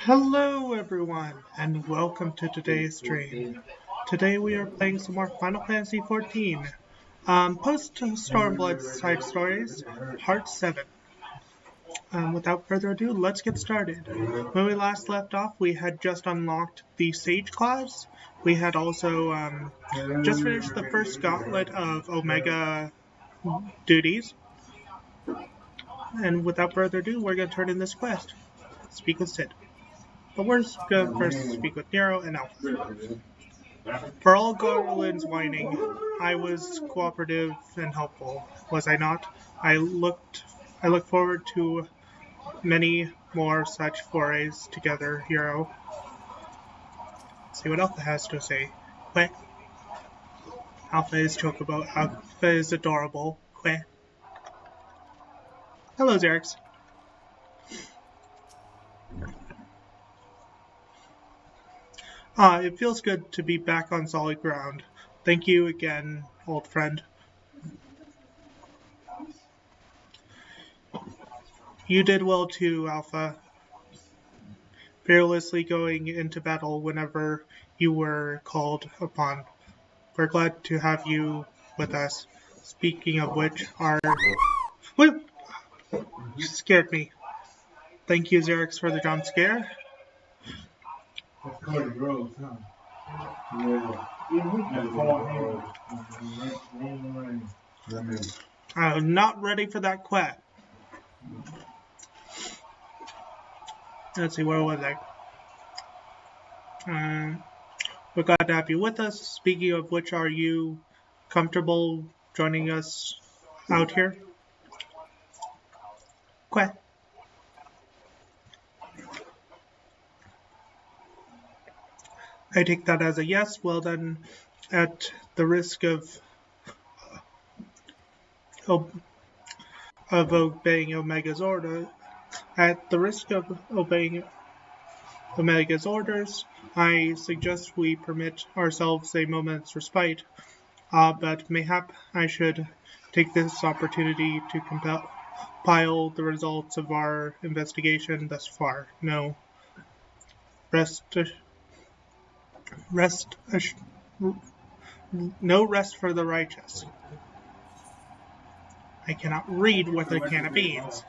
Hello everyone, and welcome to today's stream. Today we are playing some more Final Fantasy XIV. Post Stormblood side stories, part 7. Without further ado, let's get started. When we last left off, we had just unlocked the Sage class. We had also just finished the first gauntlet of Omega duties. And without further ado, we're going to turn in this quest. Speak with Sid. But we're going to first speak with Nero and Alpha. For all Garland's whining, I was cooperative and helpful, was I not? I look forward to many more such forays together, hero. See what Alpha has to say. Queh. Alpha is chocobo. Alpha is adorable. Queh. Hello, Xerix. It feels good to be back on solid ground. Thank you again, old friend. You did well too, Alpha. Fearlessly going into battle whenever you were called upon. We're glad to have you with us. Speaking of which, Wait! You scared me. Thank you, Xerix, for the jump scare. I'm not ready for that quest. Let's see, where was I? We're glad to have you with us. Speaking of which, are you comfortable joining us out here? Quest. I take that as a yes. Well then, at the risk of obeying Omega's order, I suggest we permit ourselves a moment's respite. But mayhap I should take this opportunity to compile the results of our investigation thus far. No rest for the righteous. I cannot read with a can of beans.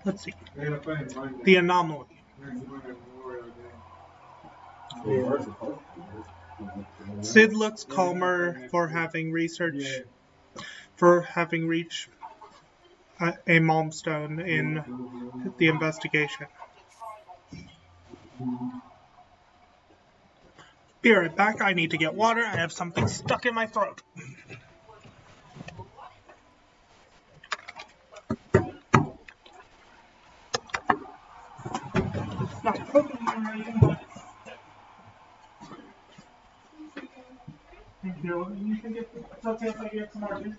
Let's see. The anomaly. Sid looks calmer for having reached a milestone in the investigation. Be right back. I need to get water. I have something stuck in my throat. It's not poking me or anything, but thank you. You can get. It's okay if I get some more juice.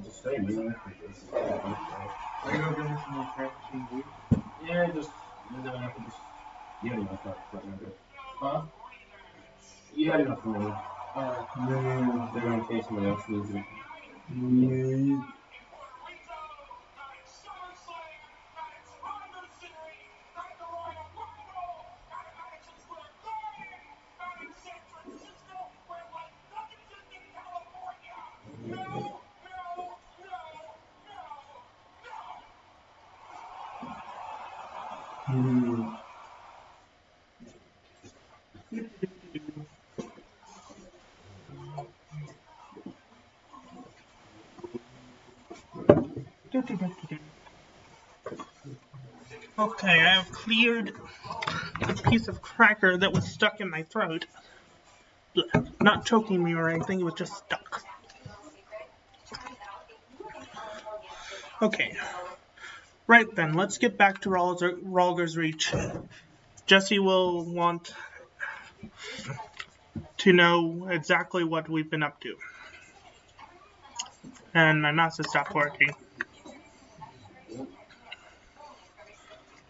Just say, man. Are you going to give me some more cappuccino juice? Yeah, just. And then I can just. You had enough for it. Huh? You had enough for me. Yeah. They're going to case somebody else needs it. Yeah. Okay, I have cleared a piece of cracker that was stuck in my throat. Not choking me or anything, it was just stuck. Okay. Right then, let's get back to Rhalger's Reach. Jesse will want to know exactly what we've been up to. And my mouse has stopped working.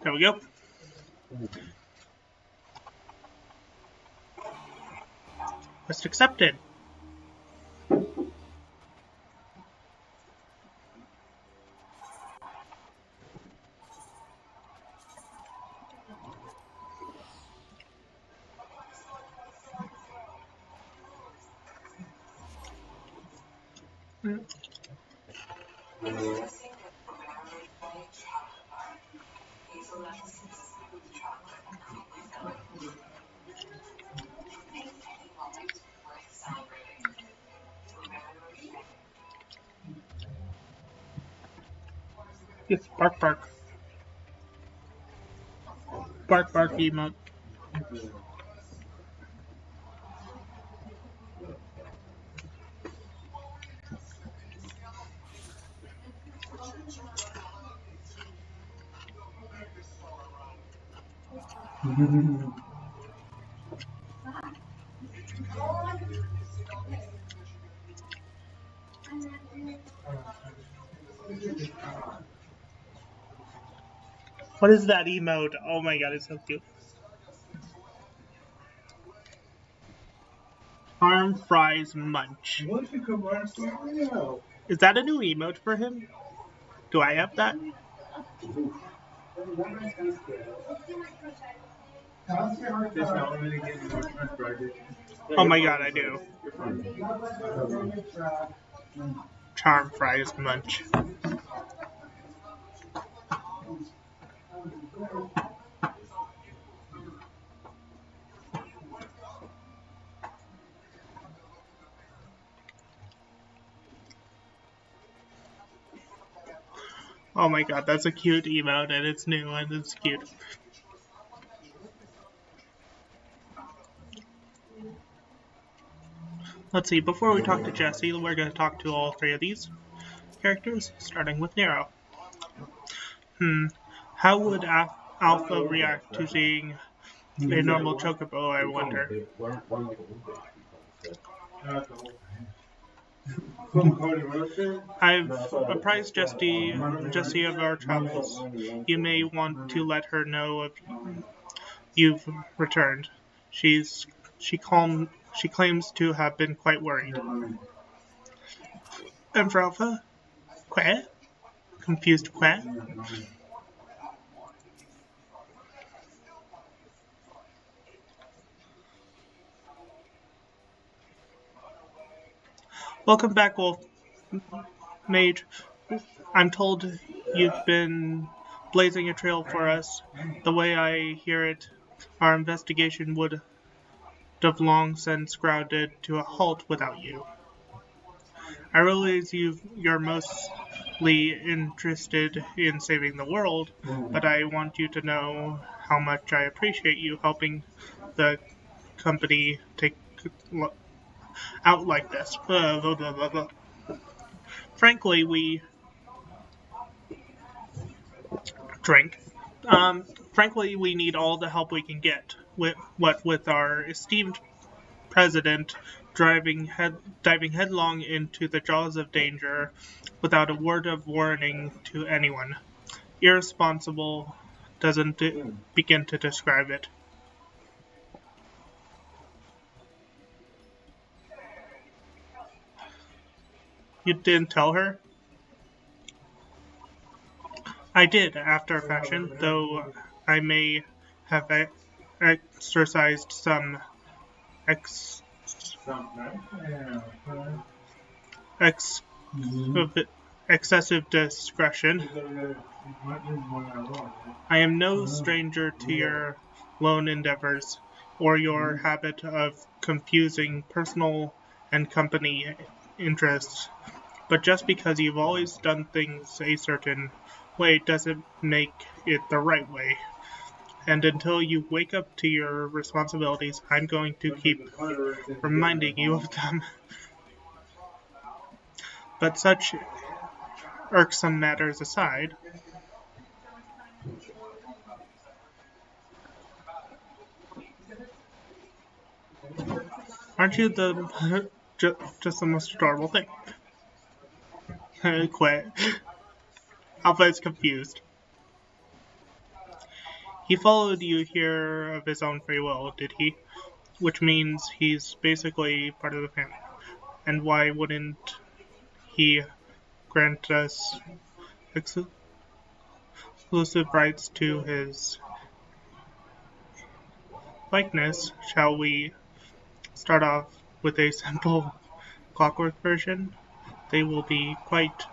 There we go. Quest accepted. Yes, bark bark. Bark bark emote. What is that emote? Oh my god, it's so cute. Arm fries munch. Is that a new emote for him? Do I have that? Oh my god, I do. Charm fries munch. Oh my god, that's a cute emote and it's new and it's cute. Let's see, before we talk to Jesse, we're going to talk to all three of these characters, starting with Nero. How would Alpha react to seeing a normal chocobo, I wonder? I've apprised Jesse of our travels. You may want to let her know if you've returned. She claims to have been quite worried. And for Alpha? Quah? Confused Quah? Welcome back, Wolf. Mage. I'm told you've been blazing a trail for us. The way I hear it, our investigation would have long since grounded to a halt without you. I realize you're mostly interested in saving the world, but I want you to know how much I appreciate you helping the company take out like this. Frankly, we drink. Frankly, we need all the help we can get. With our esteemed president diving headlong into the jaws of danger without a word of warning to anyone. Irresponsible doesn't begin to describe it. You didn't tell her? I did, after a fashion, though I may have exercised some excessive discretion. I am no stranger to your lone endeavors, or your habit of confusing personal and company interests, but just because you've always done things a certain way doesn't make it the right way. And until you wake up to your responsibilities, I'm going to keep reminding you of them. But such irksome matters aside, aren't you just the most adorable thing? Quit. Alpha is confused. He followed you here of his own free will, did he? Which means he's basically part of the family. And why wouldn't he grant us exclusive rights to his likeness? Shall we start off with a simple clockwork version? they will be quite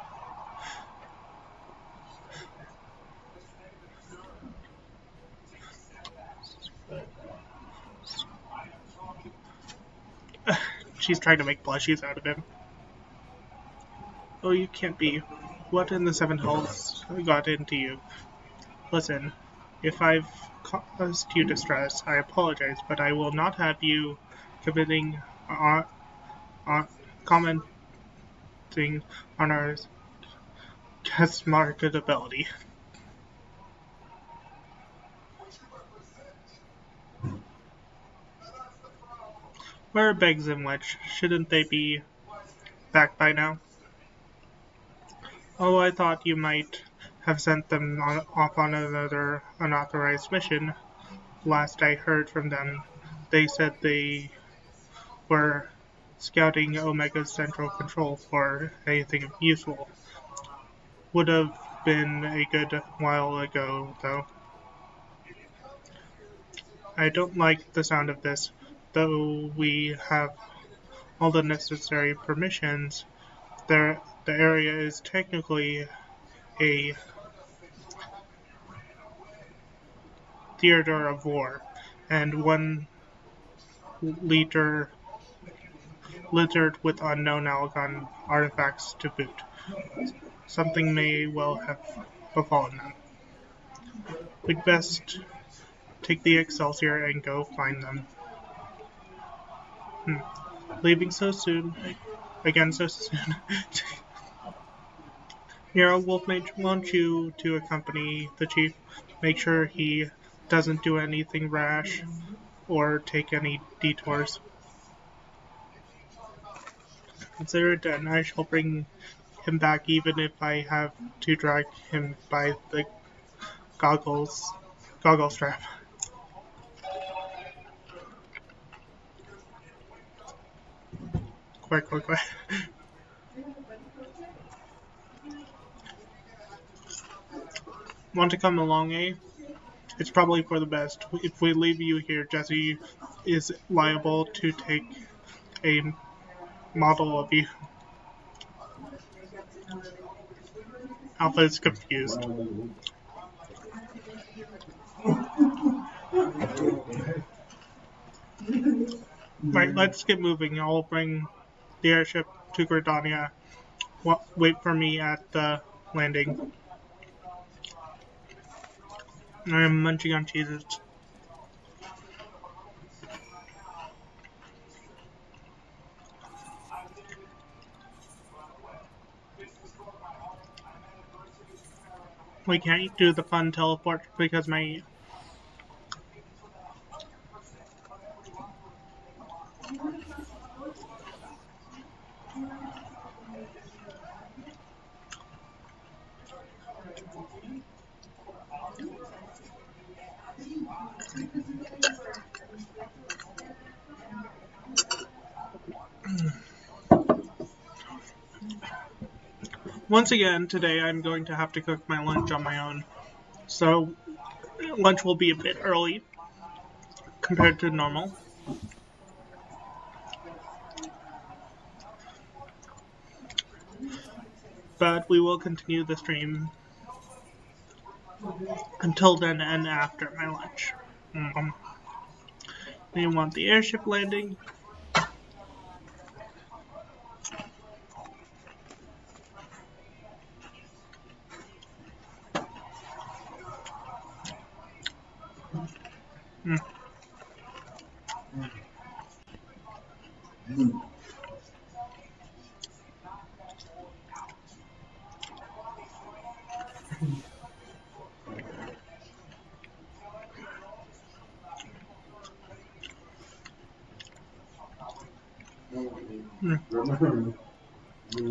she's trying to make plushies out of him. Oh, you can't be. What in the seven hells got into you? Listen, if I've caused you distress, I apologize, but I will not have you committing commenting on our guest marketability. Where are Beggs and Witch? Shouldn't they be back by now? Oh, I thought you might have sent them off on another unauthorized mission. Last I heard from them, they said they were scouting Omega's central control for anything useful. Would have been a good while ago, though. I don't like the sound of this. Though we have all the necessary permissions, the area is technically a theater of war, and one littered with unknown Algon artifacts to boot. Something may well have befallen them. We'd best take the Excelsior and go find them. Leaving so soon. Again so soon. Nero, Wolfmage, want you to accompany the chief. Make sure he doesn't do anything rash or take any detours. Consider it done. I shall bring him back even if I have to drag him by the goggle strap. Quick. Want to come along, eh? It's probably for the best. If we leave you here, Jesse is liable to take a model of you. Alpha is confused. Right, let's get moving. I'll bring the airship to Gridania. Wait for me at the landing. I'm munching on cheeses. We can't do the fun teleport because my... Once again, today I'm going to have to cook my lunch on my own. So, lunch will be a bit early compared to normal. But we will continue the stream until then and after my lunch. We want the airship landing.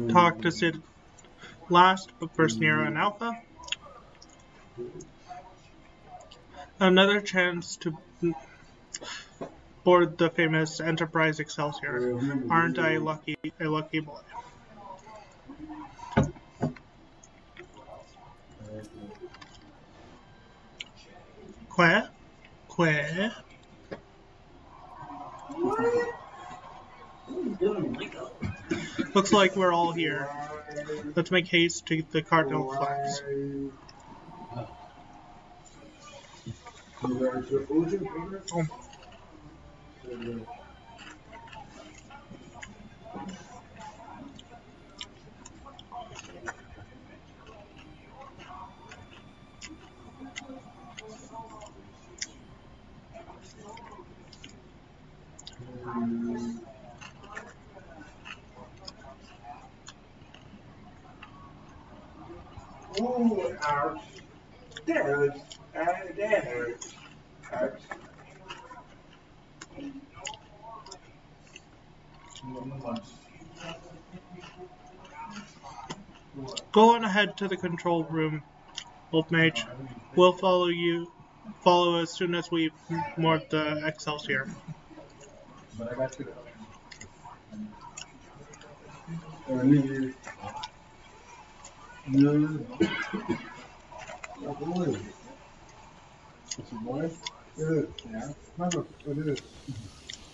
Talk to Sid last, but first Nero and Alpha. Another chance to board the famous Enterprise Excelsior. Aren't I a lucky boy? Quay? Looks like we're all here. Let's make haste to the cardinal flags. Oh. Ooh, ouch. That hurts. That hurts. Ouch. Go on ahead to the control room, Old Mage. We'll follow as soon as we moored the Excelsior. But I got to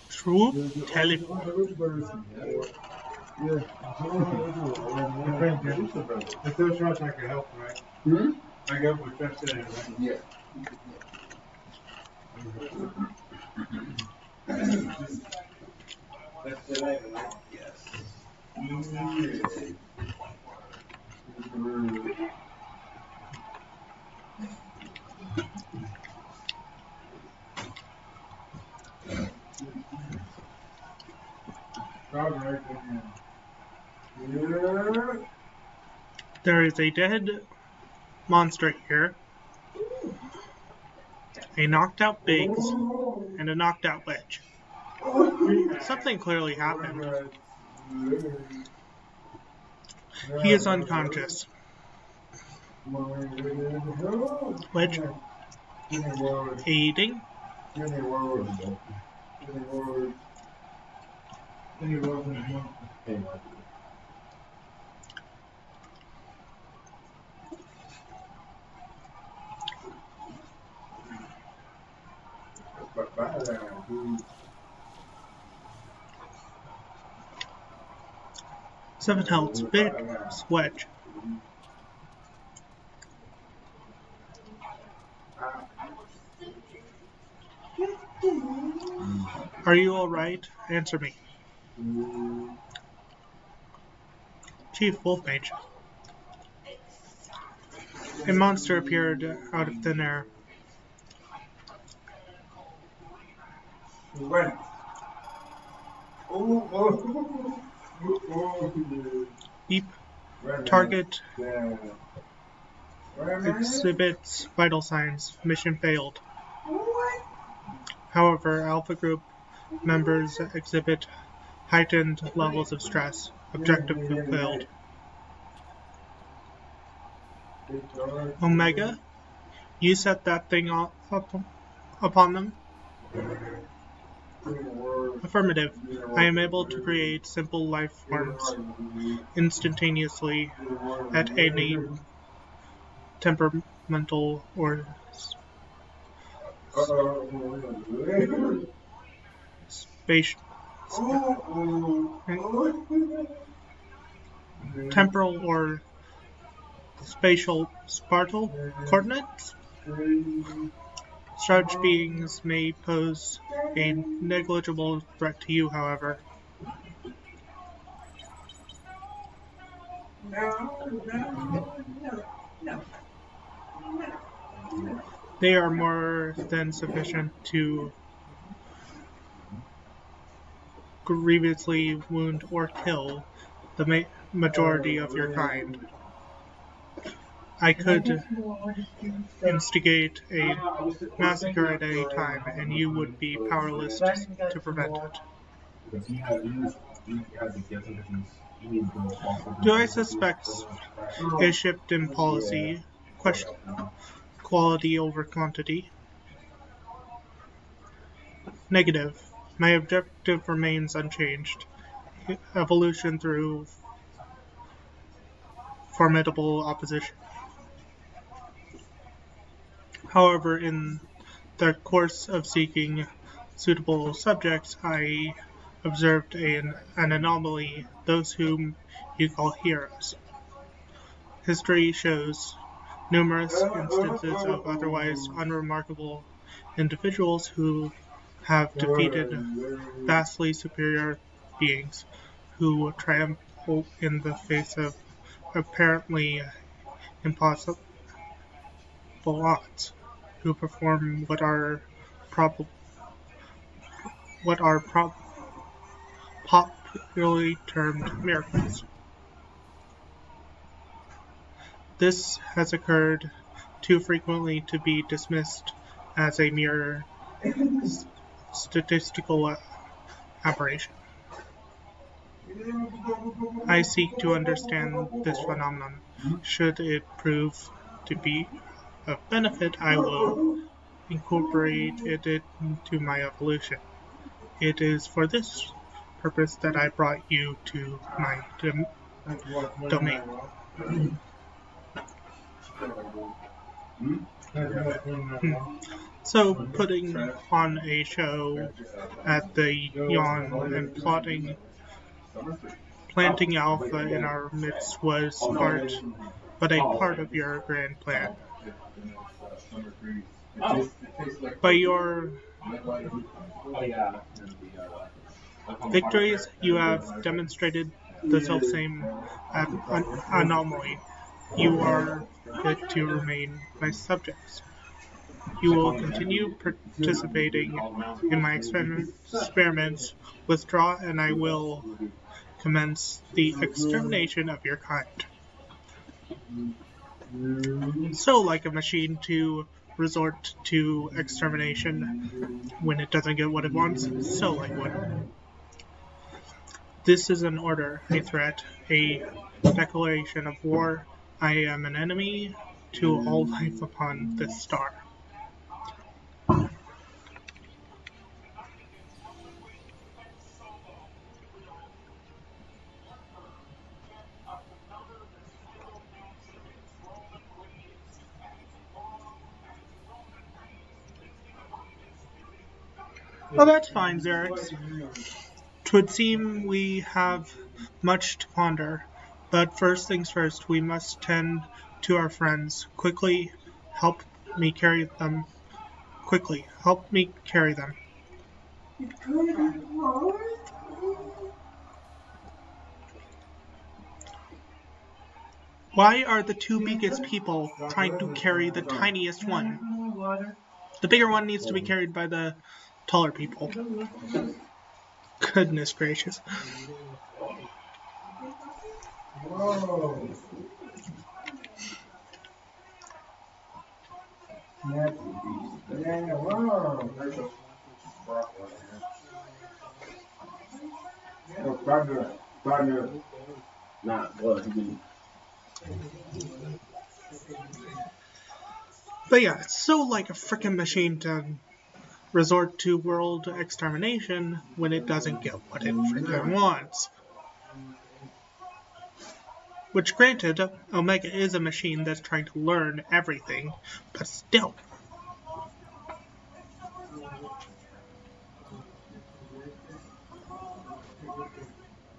True? Tell it. Yeah. If there's much I can help, right? Hmm? I can help with that today, right? Yeah. That's today, right? Yes. There is a dead monster here, a knocked out Biggs, and a knocked out Wedge. Something clearly happened. He is unconscious. Wedge, aiding. Seven health, Biggs, Wedge. Are you alright? Answer me. Chief Wolfmage. A monster appeared out of thin air. Beep. Target exhibits vital signs. Mission failed. However, Alpha Group members exhibit heightened levels of stress. Objective fulfilled. Omega, you set that thing up upon them? Affirmative. I am able to create simple life forms instantaneously at any temperamental or temporal or spatial spartal coordinates. Such beings may pose a negligible threat to you, however. They are more than sufficient to grievously wound or kill the majority of your kind. I could instigate a massacre at any time, and you would be powerless to prevent it. Do I suspect is shipped in policy? Question. Quality over quantity? Negative. My objective remains unchanged. Evolution through formidable opposition. However, in the course of seeking suitable subjects, I observed an anomaly, those whom you call heroes. History shows numerous instances of otherwise unremarkable individuals who have defeated vastly superior beings who triumph in the face of apparently impossible odds, who perform what are popularly termed miracles. This has occurred too frequently to be dismissed as a mere statistical aberration. I seek to understand this phenomenon. Should it prove to be of benefit, I will incorporate it into my evolution. It is for this purpose that I brought you to my domain. So, putting on a show at the yawn and planting Alpha in our midst was but a part of your grand plan. By your victories, you have demonstrated the self-same anomaly. You are fit to remain my subjects. You will continue participating in my experiments, withdraw, and I will commence the extermination of your kind. So like a machine to resort to extermination when it doesn't get what it wants, so like one. This is an order, a threat, a declaration of war. I am an enemy to all life upon this star. Well, that's fine, Xerix. 'Twould seem we have much to ponder, but first things first, we must tend to our friends. Quickly, help me carry them. Why are the two biggest people trying to carry the tiniest one? The bigger one needs to be carried by the taller people. Goodness gracious. Whoa. Yeah, whoa. But yeah, it's so like a frickin' machine to resort to world extermination when it doesn't get what it frickin' wants. Which, granted, Omega is a machine that's trying to learn everything, but still.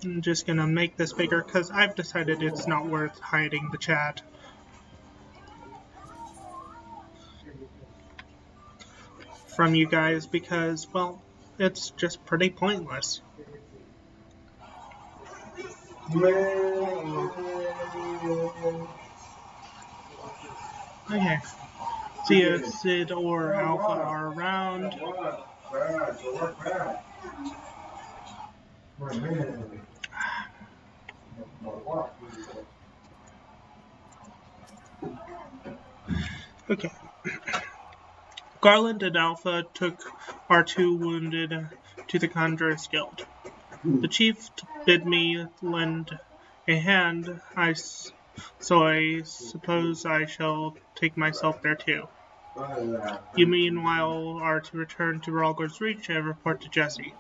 I'm just gonna make this bigger because I've decided it's not worth hiding the chat. From you guys because, well, it's just pretty pointless. Okay. See if Sid or Alpha are around. Okay. Garland and Alpha took our two wounded to the Conjurer's Guild. The chief bid me lend a hand, so I suppose I shall take myself there too. You meanwhile are to return to Ralgor's Reach and report to Jesse.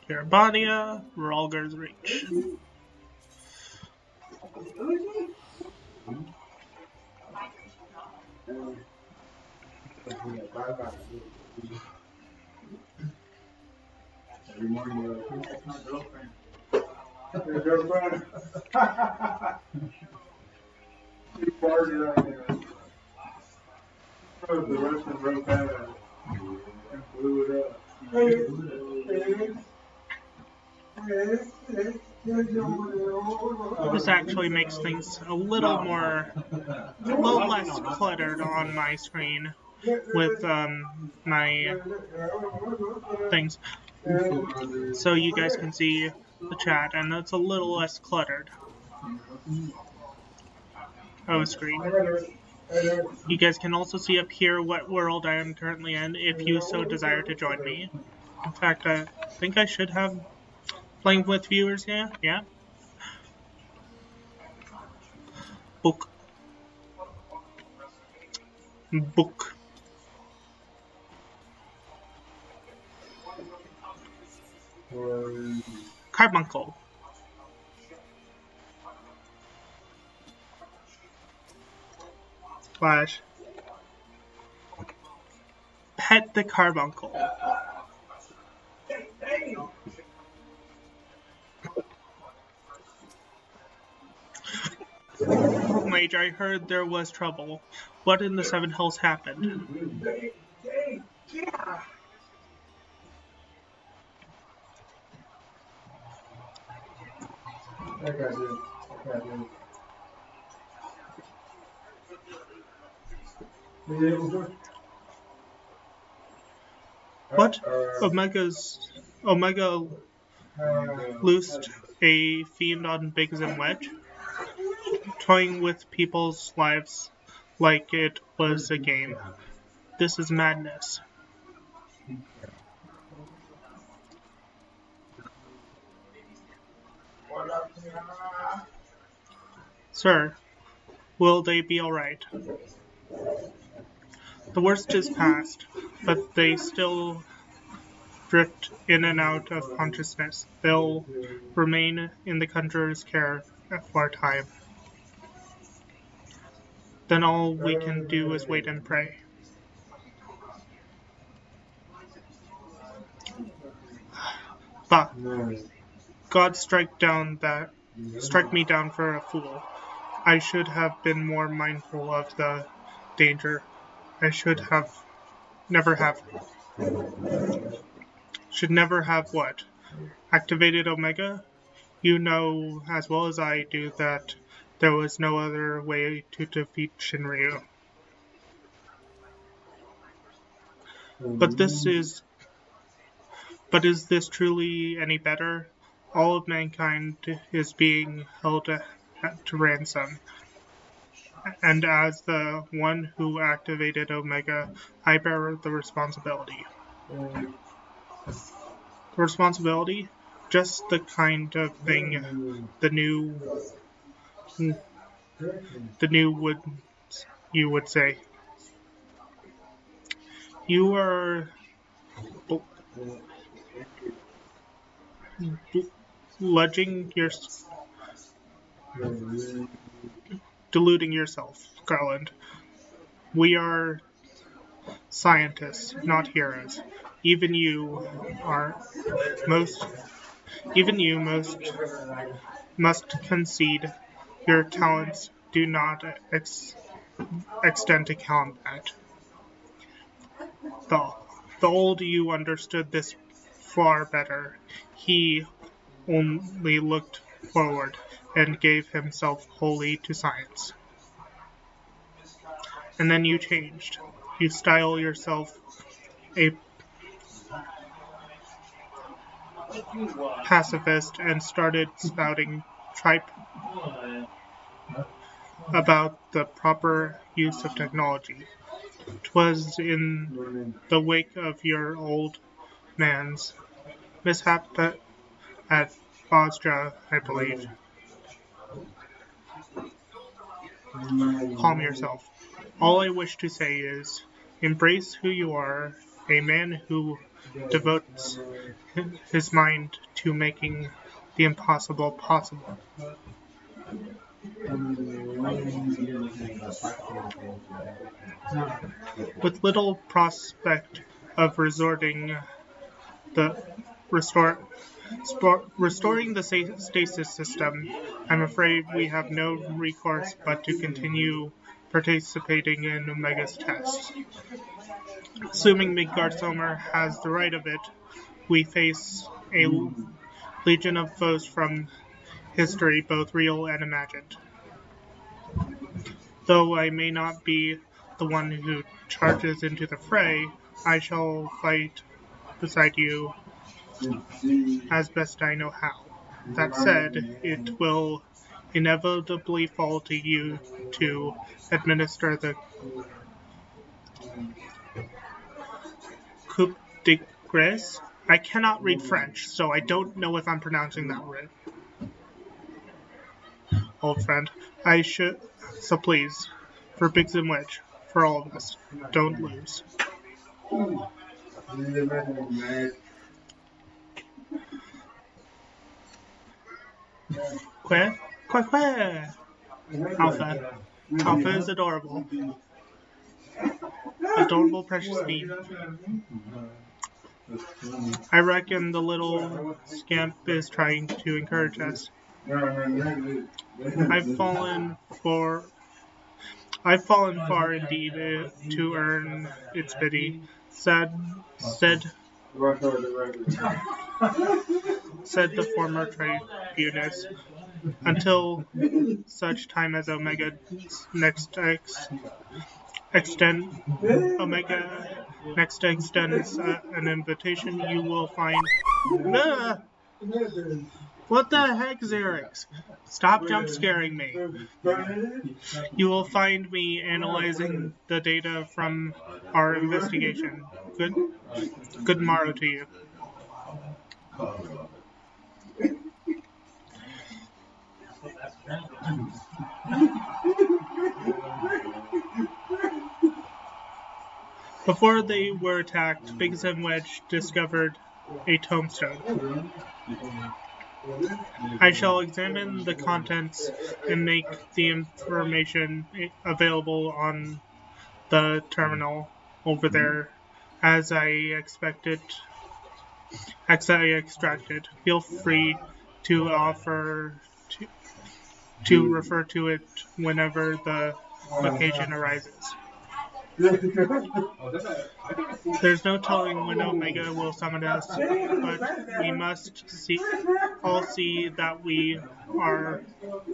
Terabania, Ralgor's Reach. Every morning, that's my girlfriend. Your girlfriend? She farted on you. The Russian broke out and blew it up. This actually makes things a little less cluttered on my screen with my things, so you guys can see the chat, and it's a little less cluttered. Oh, screen. You guys can also see up here what world I am currently in if you so desire to join me. In fact, I think I should have playing with viewers here. Yeah. Book. Carbuncle. Slash. Pet the carbuncle. Mage, I heard there was trouble. What in the Seven Hills happened? What? Omega loosed a fiend on Biggs and Wedge, toying with people's lives like it was a game. This is madness. Sir, will they be alright? The worst is past, but they still drift in and out of consciousness. They'll remain in the Conjurer's care for a time. Then all we can do is wait and pray. Bah! God strike me down for a fool. I should have been more mindful of the danger. I should never have what? Activated Omega? You know as well as I do that there was no other way to defeat Shinryu. But is this truly any better? All of mankind is being held to ransom. And as the one who activated Omega, I bear the responsibility. The responsibility? Just the kind of thing the new you would say. You are deluding yourself, Garland. We are scientists, not heroes. Even you must concede your talents do not extend to combat. The old you understood this far better. He only looked forward and gave himself wholly to science. And then you changed. You style yourself a pacifist and started spouting tripe about the proper use of technology. 'Twas in the wake of your old man's mishap at Bosja, I believe. Calm yourself. All I wish to say is, embrace who you are, a man who devotes his mind to making the impossible possible. With little prospect of restoring the stasis system, I'm afraid we have no recourse but to continue participating in Omega's tests. Assuming Midgardsormr has the right of it, we face a legion of foes from history, both real and imagined. Though I may not be the one who charges into the fray, I shall fight beside you as best I know how. That said, it will inevitably fall to you to administer the coup de grace. I cannot read French, so I don't know if I'm pronouncing that right. Old friend, I should. So please, for Biggs and Wedge, for all of us, don't lose. Que? Alpha. Alpha is adorable. Adorable, precious bean. I reckon the little scamp is trying to encourage us. I've fallen far indeed to earn its pity, said the former tribunus, until such time as Omega next extends an invitation, you will find. What the heck, Xerix? Stop jump scaring me. You will find me analyzing the data from our investigation. Good morrow to you. Before they were attacked, Biggs and Wedge discovered a tombstone. I shall examine the contents and make the information available on the terminal over there as I extracted. Feel free to refer to it whenever the occasion arises. There's no telling when Omega will summon us, but we must all see that we are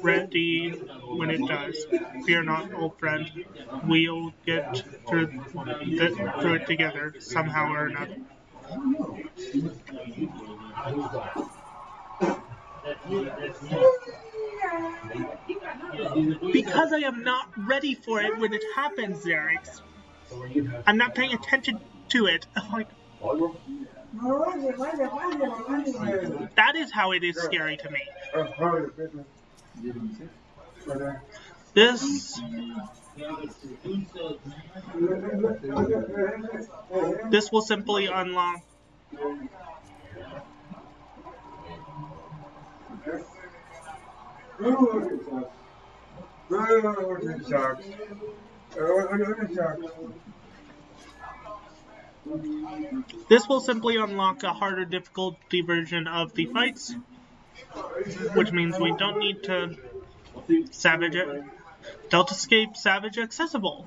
ready when it does. Fear not, old friend. We'll get through it together, somehow or another. Because I am not ready for it when it happens, Xerix. I'm not paying attention to it. That is how it is scary to me. This will simply unlock. This will simply unlock a harder difficulty version of the fights, which means we don't need to Savage Deltascape Savage accessible,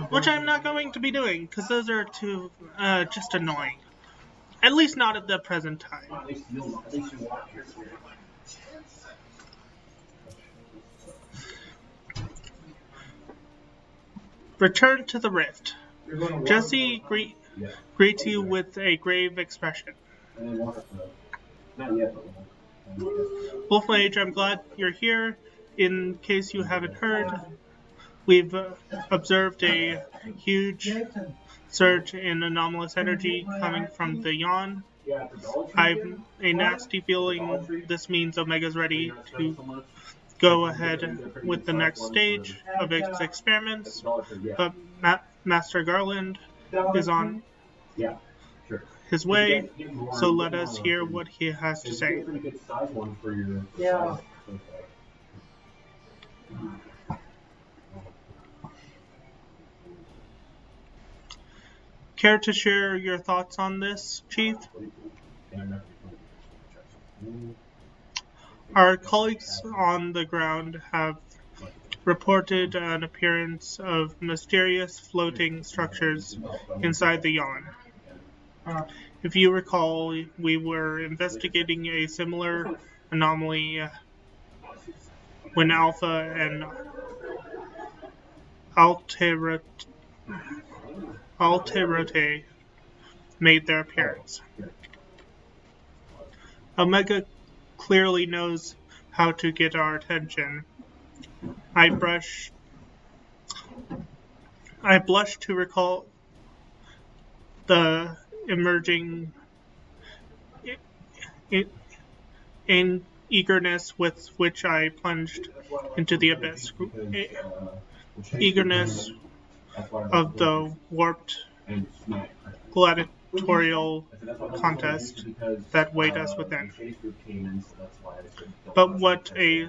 which I'm not going to be doing because those are too just annoying. At least not at the present time. Return to the rift. Jesse greets you with a grave expression. Wolf Mage, I'm glad you're here. In case you haven't heard, we've observed a huge surge in anomalous energy coming from the yawn. I've a nasty feeling this means Omega's ready to go ahead with the next stage of its experiments, but Master Garland is on his way, so let us hear what he has to say. Care to share your thoughts on this, Chief? Our colleagues on the ground have reported an appearance of mysterious floating structures inside the yawn. If you recall, we were investigating a similar anomaly when Alpha and Alterote made their appearance. Omega clearly knows how to get our attention. I blush to recall the emerging in eagerness with which I plunged into the abyss. Eagerness of the warped gladiatorial contest that weighed us within. But what a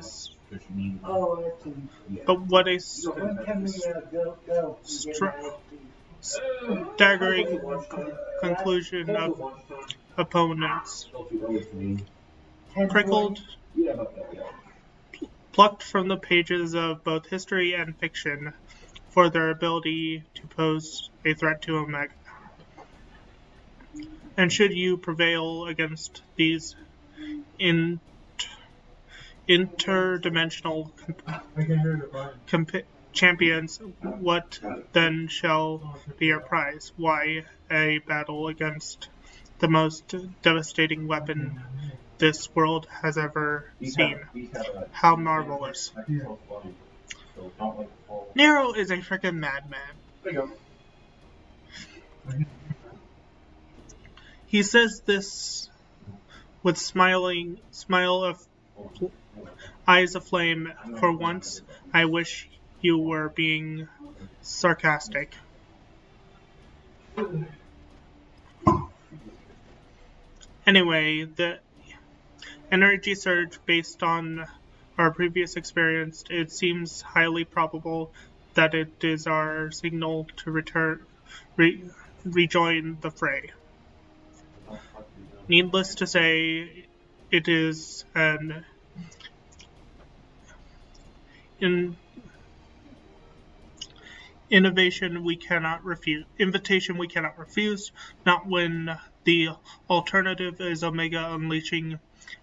staggering conclusion of opponents. Plucked from the pages of both history and fiction for their ability to pose a threat to Omega. And should you prevail against these interdimensional champions, what then shall be your prize? Why, a battle against the most devastating weapon this world has ever seen. How marvelous. Nero is a freaking madman. He says this with smile of eyes aflame. For once, I wish you were being sarcastic. Anyway, the energy surge, based on our previous experience, it seems highly probable that it is our signal to rejoin the fray. Needless to say, it is an invitation we cannot refuse, not when the alternative is Omega unleashing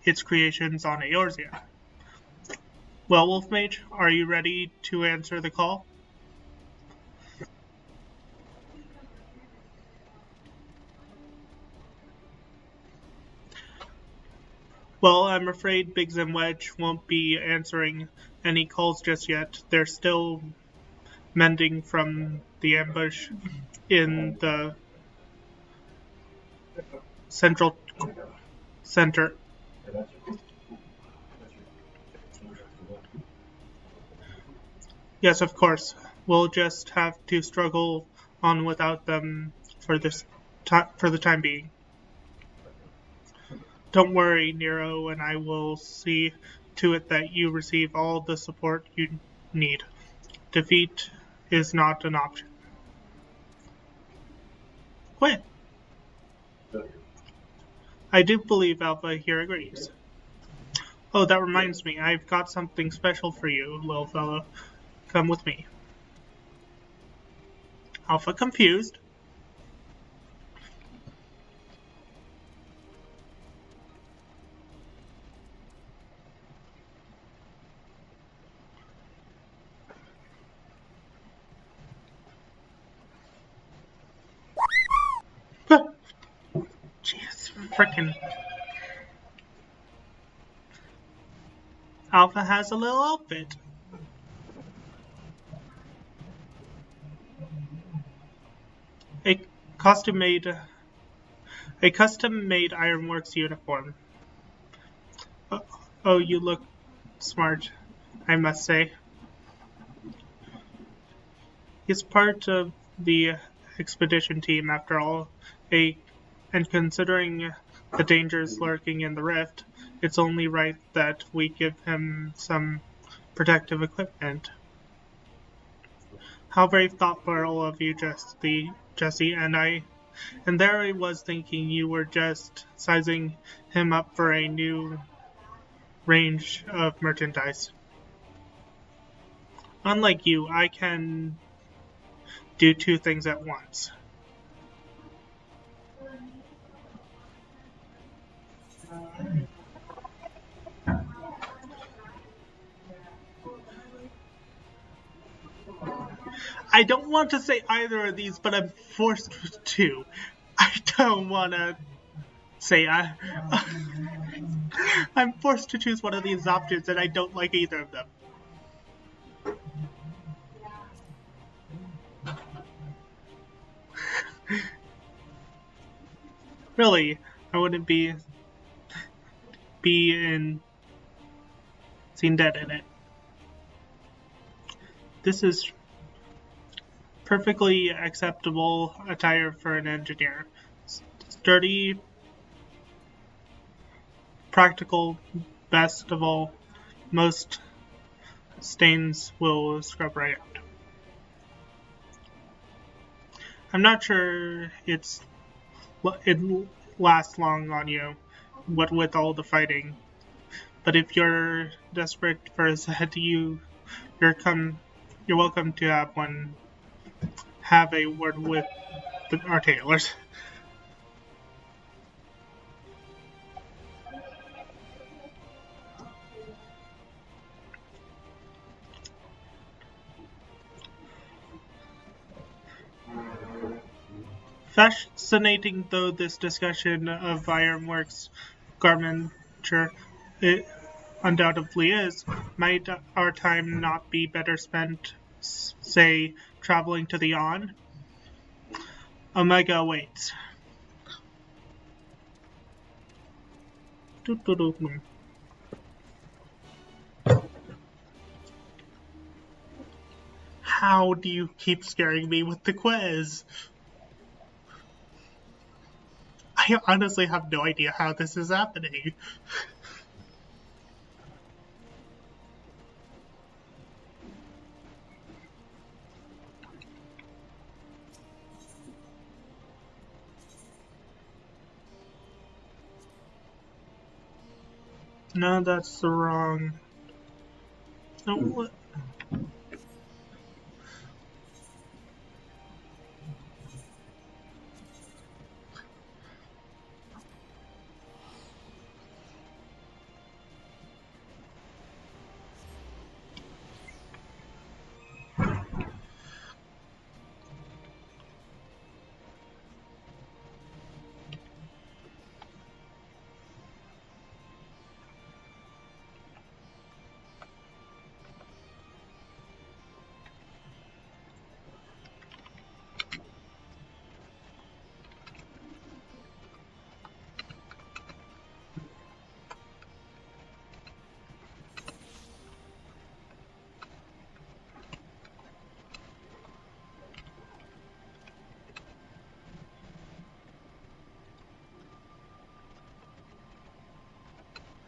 its creations on Eorzea. Well, Wolf Mage, are you ready to answer the call? Well, I'm afraid Biggs and Wedge won't be answering any calls just yet. They're still mending from the ambush in the center. Yes, of course. We'll just have to struggle on without them for the time being. Don't worry, Nero, and I will see to it that you receive all the support you need. Defeat is not an option. Quit. I do believe Alpha here agrees. Oh, that reminds me, I've got something special for you, little fellow. Come with me. Alpha confused. Jeez, frickin'. Alpha has a little outfit. A custom-made Ironworks uniform. Oh, you look smart, I must say. He's part of the expedition team, after all, and considering the dangers lurking in the rift, it's only right that we give him some protective equipment. How very thoughtful of you, Jesse, and there I was thinking you were just sizing him up for a new range of merchandise. Unlike you, I can do two things at once. I don't want to say either of these, but I'm forced to. I don't want to say I'm forced to choose one of these options, and I don't like either of them. Really, I wouldn't be seen dead in it. This is perfectly acceptable attire for an engineer. Sturdy, practical, best of all, most stains will scrub right out. I'm not sure it lasts long on you, what with all the fighting. But if you're desperate for a set, you're welcome to have a word with our tailors. Fascinating though this discussion of Ironworks garmenture it undoubtedly is, might our time not be better spent, say, traveling to the On? Omega awaits. How do you keep scaring me with the quiz? I honestly have no idea how this is happening. No, that's the wrong. No, what?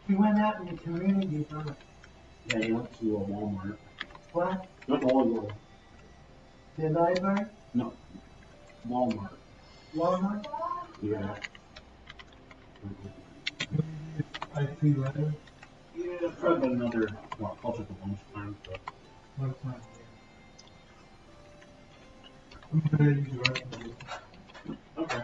He went out in the community, huh? Yeah, he went to a Walmart. What? Not Walmart. The library? No. Walmart. Walmart? Yeah. I see letters. Yeah, I've tried that another, well, I'll check a bunch of times, but. What's not here? I'm gonna use the rest of it. Okay.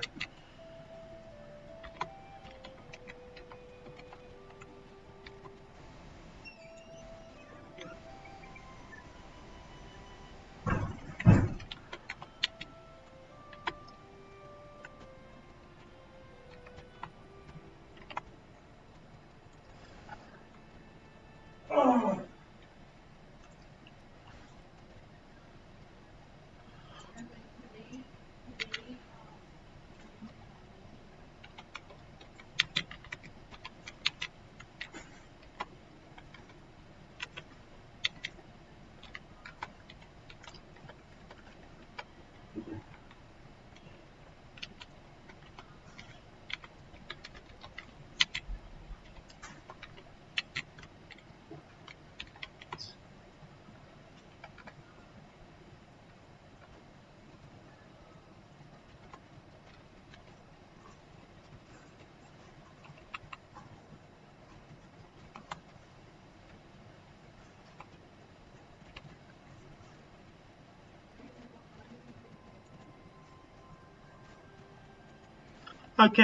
Okay.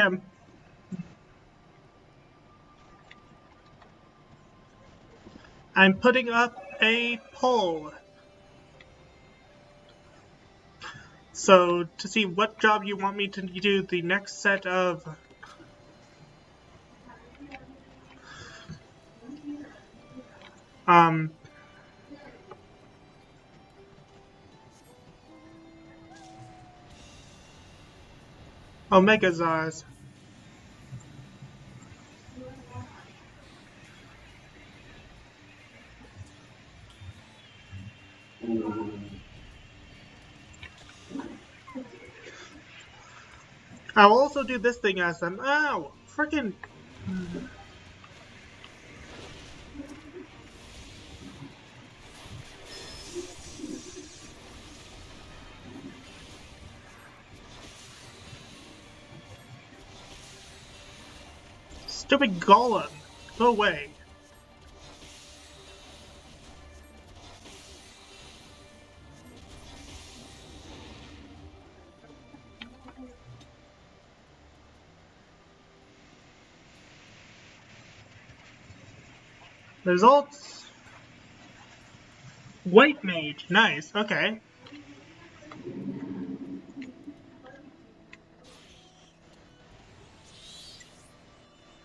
I'm putting up a poll. So, to see what job you want me to do the next set of Omega Zars. I'll also do this thing as them. Ow! Freaking. Stupid golem. Go away. Results. White Mage. Nice. Okay.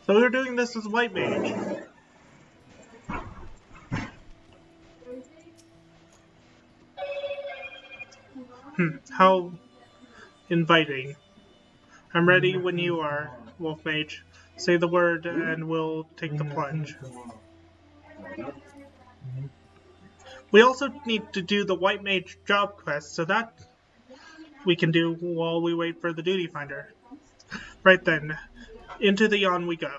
So we're doing this as White Mage. How inviting. I'm ready when you are, Wolf Mage. Say the word and we'll take the plunge. We also need to do the White Mage job quest, so that we can do while we wait for the Duty Finder. Right then, into the yawn we go.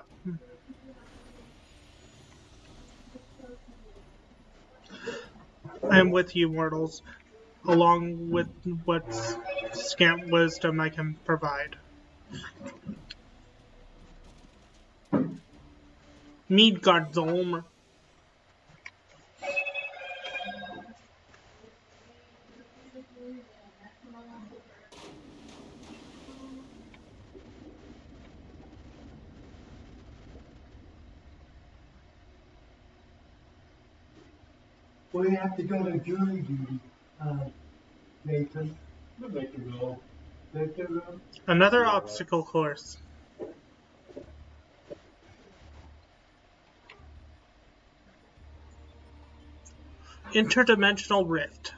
I am with you, mortals, along with what scant wisdom I can provide. Midgardsolm. We have to go to jury duty, Nathan. They can go. They can go. Another obstacle course. Interdimensional rift.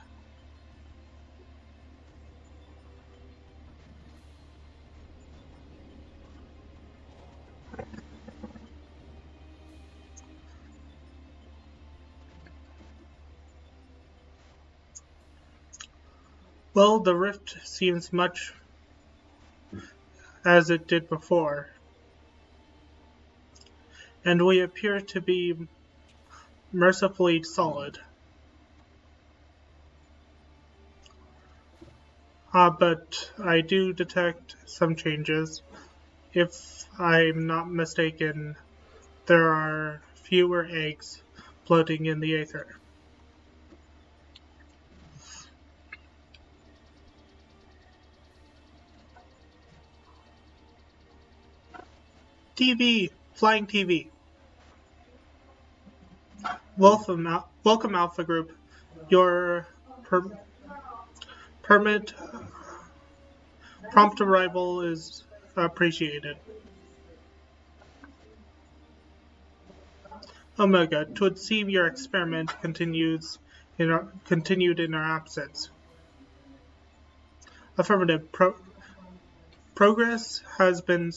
Well, the rift seems much as it did before, and we appear to be mercifully solid. But I do detect some changes. If I'm not mistaken, there are fewer eggs floating in the aether. TV! Flying TV! Welcome, Alpha Group. Your permit prompt arrival is appreciated. Omega, to see your experiment continued in our absence. Affirmative. Progress has been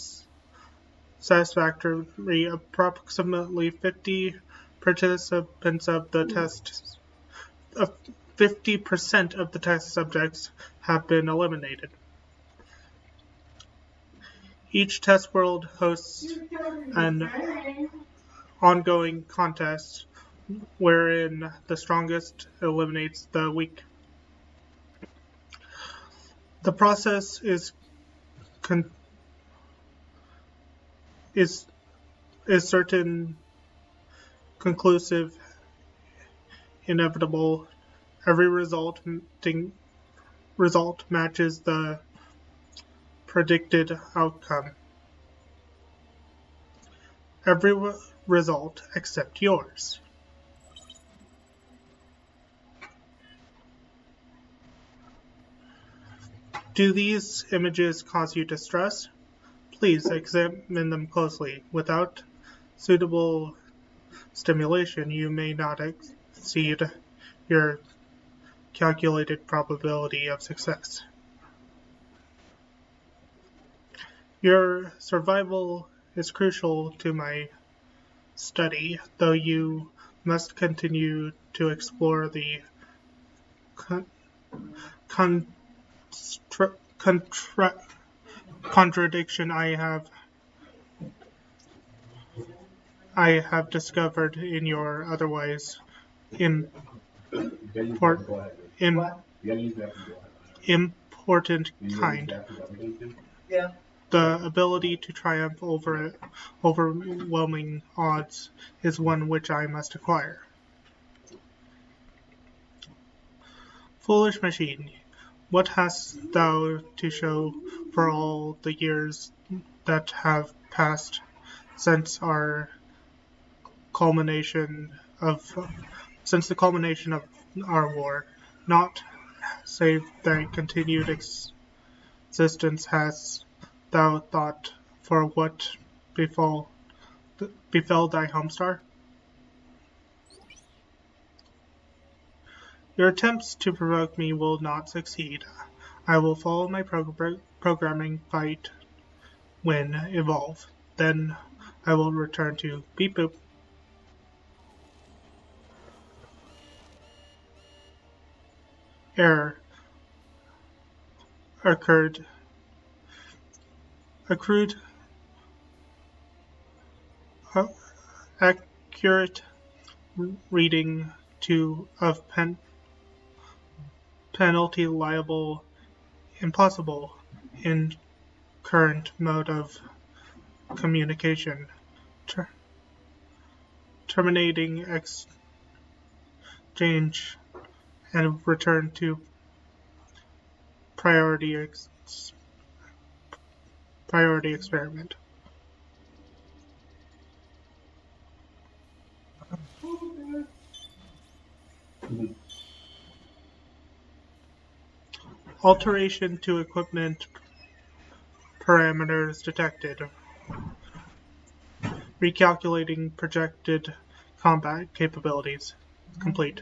satisfactory. Approximately 50 participants of the test, 50% of the test subjects have been eliminated. Each test world hosts an ongoing contest wherein the strongest eliminates the weak. The process is certain, conclusive, inevitable. Every result matches the predicted outcome. every result except yours. Do these images cause you distress? Please examine them closely. Without suitable stimulation, you may not exceed your calculated probability of success. Your survival is crucial to my study, though you must continue to explore the contradiction I have discovered in your otherwise important kind. Yeah. The ability to triumph over overwhelming odds is one which I must acquire. Foolish machine, what hast thou to show for all the years that have passed since the culmination of our war? Not save thy continued existence hast thou thought for what befell thy homestar? Your attempts to provoke me will not succeed. I will follow my programming, fight, win, evolve. Then I will return to beep boop. Error accrued accurate reading of penalty liable impossible in current mode of communication. Terminating exchange and return to priority experiment. Alteration to equipment parameters detected. Recalculating projected combat capabilities. Complete.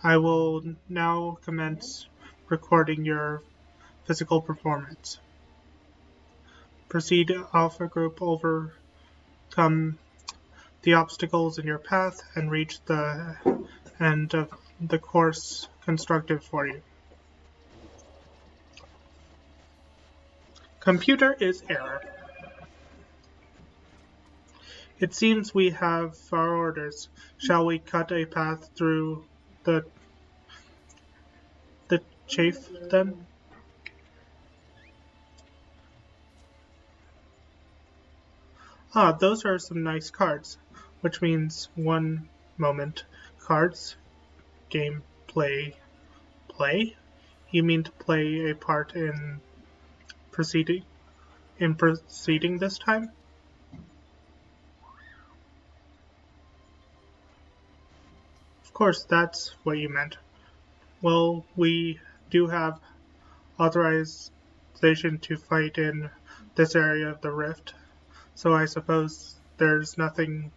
I will now commence recording your physical performance. Proceed Alpha Group, overcome the obstacles in your path and reach the end of the course constructed for you. Computer is error. It seems we have our orders. Shall we cut a path through the chaff then? Ah, those are some nice cards. Which means one moment. Cards? Game play? Play? You mean to play a part in proceeding this time? Of course, that's what you meant. Well, we do have authorization to fight in this area of the rift, so I suppose there's nothing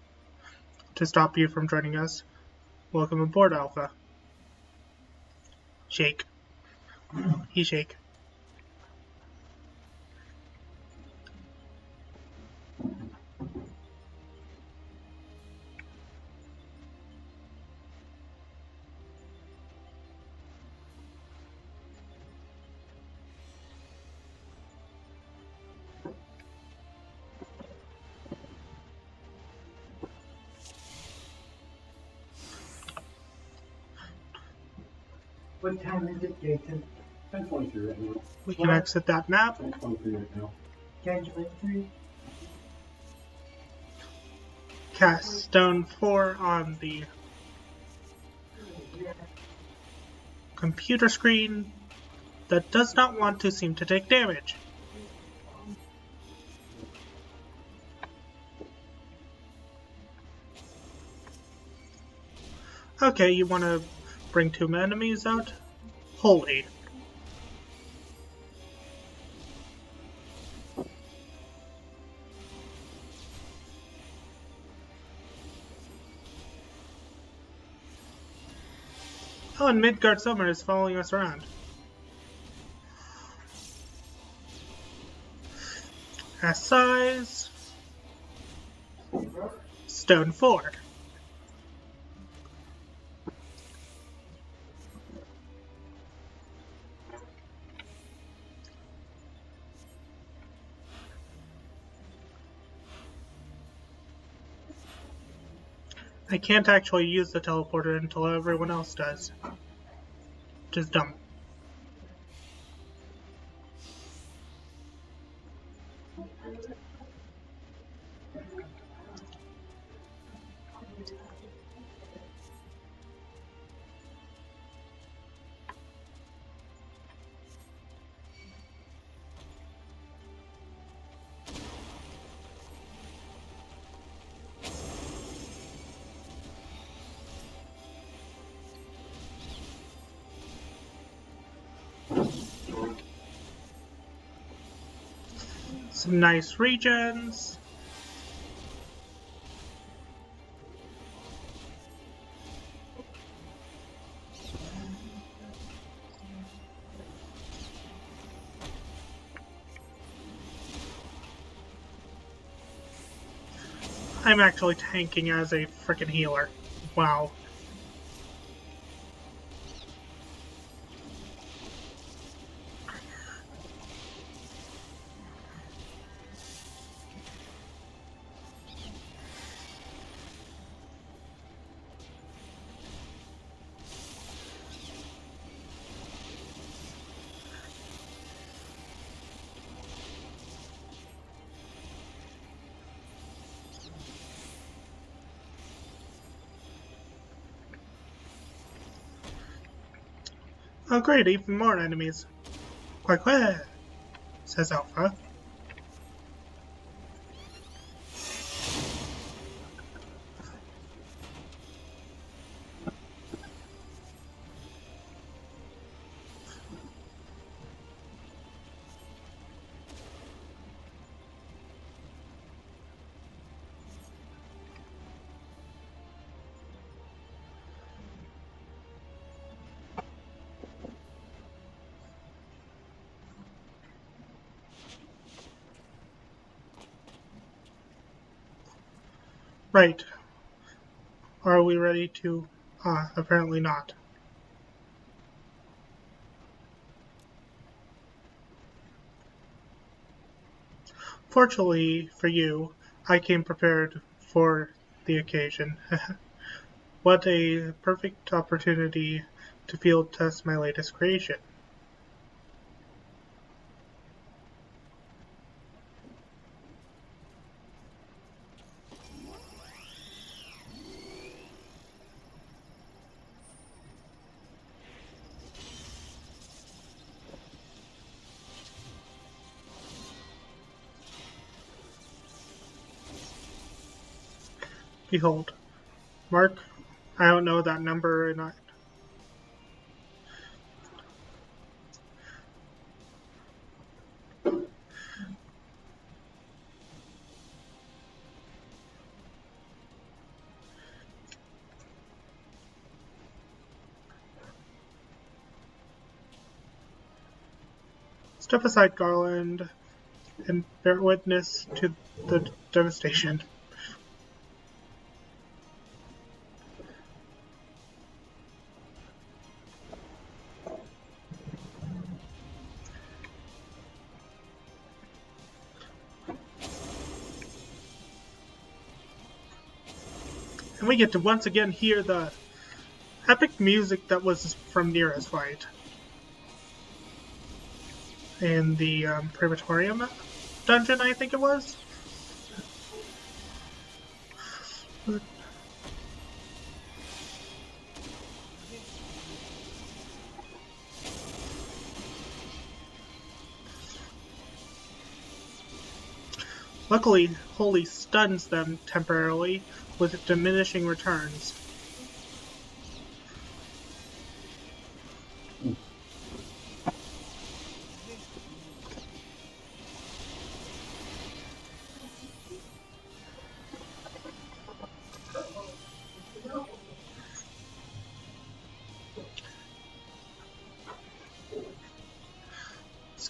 to stop you from joining us. Welcome aboard, Alpha. Shake. He shake. What time is it, Jason? 10:23 right now. We can exit that map. 10:23 right now. 10:23. Cast Stone 4 on the computer screen that does not want to seem to take damage. Okay, you want to bring 2 enemies out? Holy. Oh, and Midgard Summer is following us around. Ass size. Stone 4. I can't actually use the teleporter until everyone else does. Which is dumb. Some nice regens. I'm actually tanking as a frickin' healer. Wow. Oh great, even more enemies. Quack quack, says Alpha. Right. Are we ready to... apparently not. Fortunately for you, I came prepared for the occasion. What a perfect opportunity to field test my latest creation. Behold, Mark, I don't know that number or not. Step aside, Garland, and bear witness to the devastation. And we get to once again hear the epic music that was from Nira's fight. In the Prematorium dungeon, I think it was. Luckily, Holy stuns them temporarily with diminishing returns.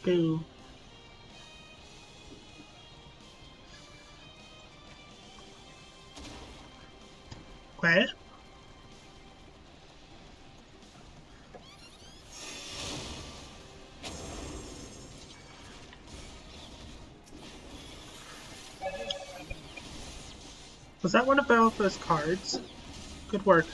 Go. Okay. Was that one of Alpha's cards? Good work.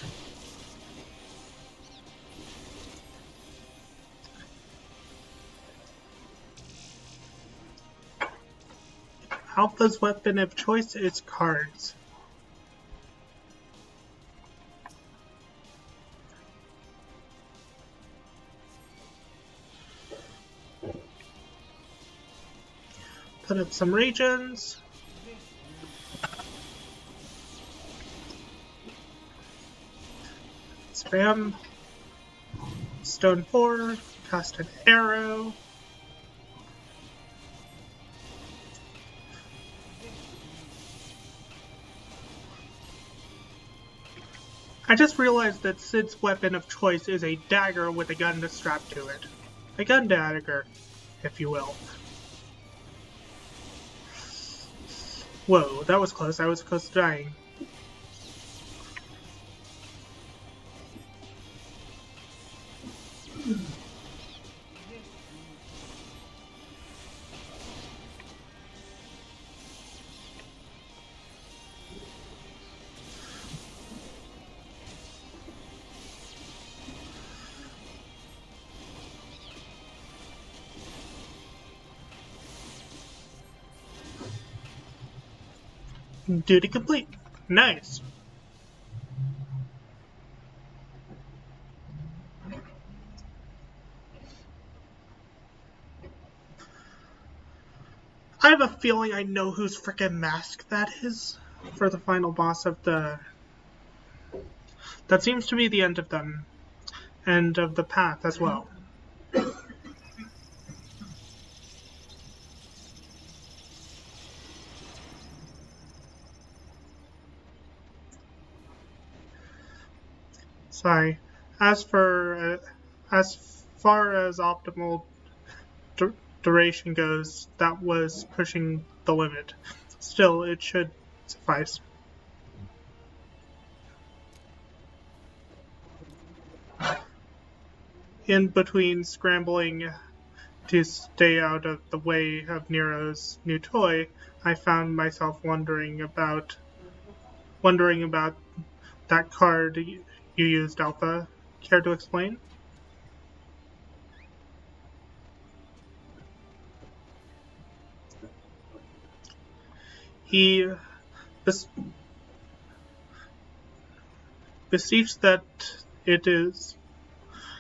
Alpha's weapon of choice is cards. Put up some regions. Spam. Stone 4. Cast an arrow. I just realized that Sid's weapon of choice is a dagger with a gun strapped to it. A gun dagger, if you will. Whoa, that was close. I was close to dying. Duty complete. Nice. I have a feeling I know whose frickin' mask that is for the final boss of the... That seems to be the end of them. End of the path as well. Sorry. As far as optimal duration goes, that was pushing the limit. Still, it should suffice. In between scrambling to stay out of the way of Nero's new toy, I found myself wondering about that card you used, Alpha. Care to explain? He beseeches that it is.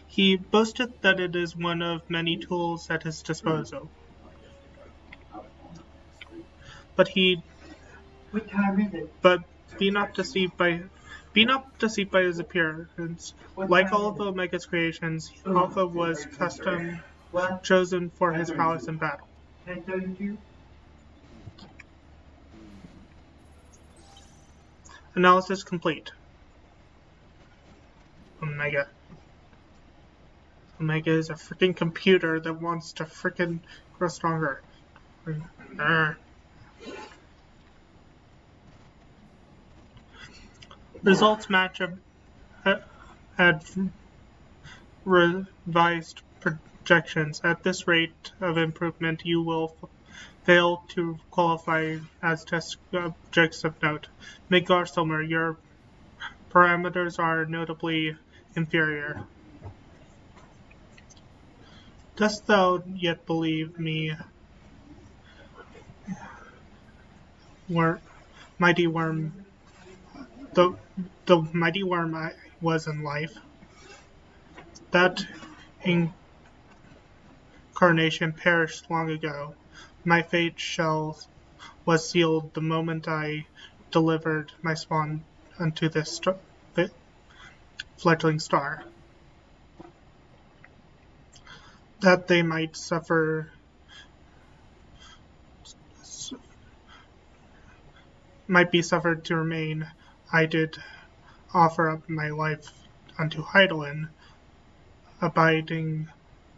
He boasted that it is one of many tools at his disposal. But What time is it? But be not deceived by his appearance. Like all of Omega's creations, Alpha was custom What? chosen for his prowess in battle. 10:32? Analysis complete. Omega. Omega is a freaking computer that wants to freaking grow stronger. Results match at revised projections. At this rate of improvement, you will fail to qualify as test subjects of note. Midgar your parameters are notably inferior. Dost thou yet believe me, mighty worm, the mighty worm I was in life? That incarnation perished long ago. My fate was sealed the moment I delivered my spawn unto this fledgling star, that they might be suffered to remain. I did offer up my life unto Heidelin, abiding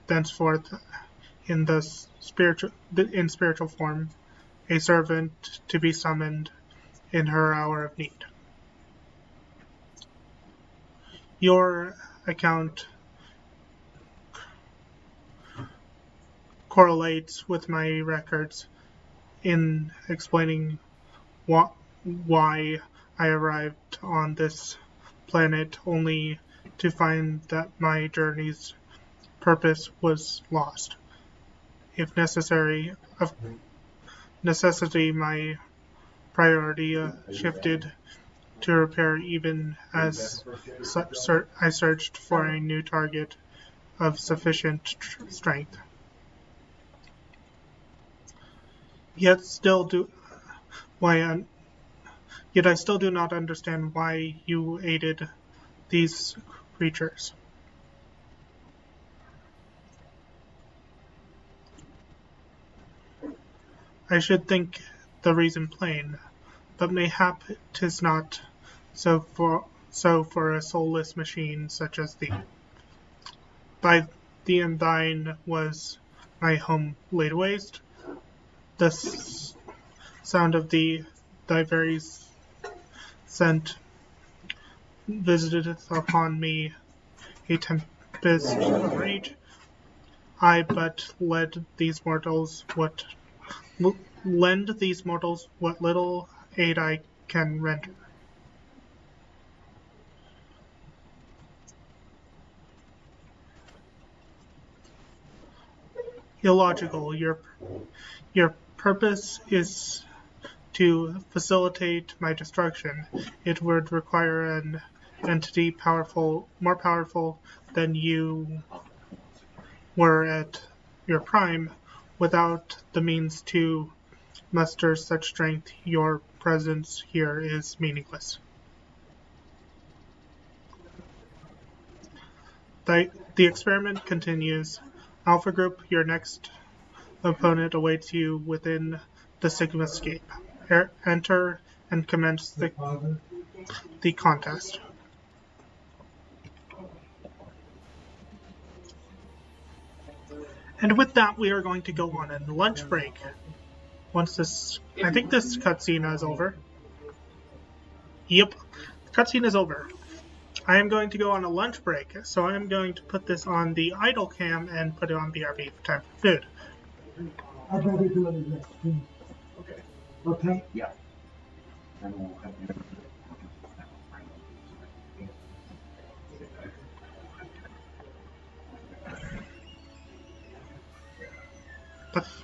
thenceforth in spiritual form, a servant to be summoned in her hour of need. Your account correlates with my records in explaining why I arrived on this planet only to find that my journey's purpose was lost. If necessary, of necessity, my priority shifted to repair even as I searched for a new target of sufficient strength. Yet I still do not understand why you aided these creatures. I should think the reason plain, but mayhap 'tis not so for a soulless machine such as thee. By thee and thine was my home laid waste. The sound of thy very scent visiteth upon me a tempest of rage. I but lend these mortals what little aid I can render. Illogical. Your purpose is to facilitate my destruction. It would require an entity more powerful than you were at your prime. Without the means to muster such strength, your presence here is meaningless. The experiment continues. Alpha Group, your next opponent awaits you within the Sigmascape. Enter and commence the contest. And with that, we are going to go on a lunch break. I think this cutscene is over. Yep, cutscene is over. I am going to go on a lunch break, so I am going to put this on the idle cam and put it on BRB for time for food. I'd rather do it next week. Okay. Okay? Yeah. And we'll have you.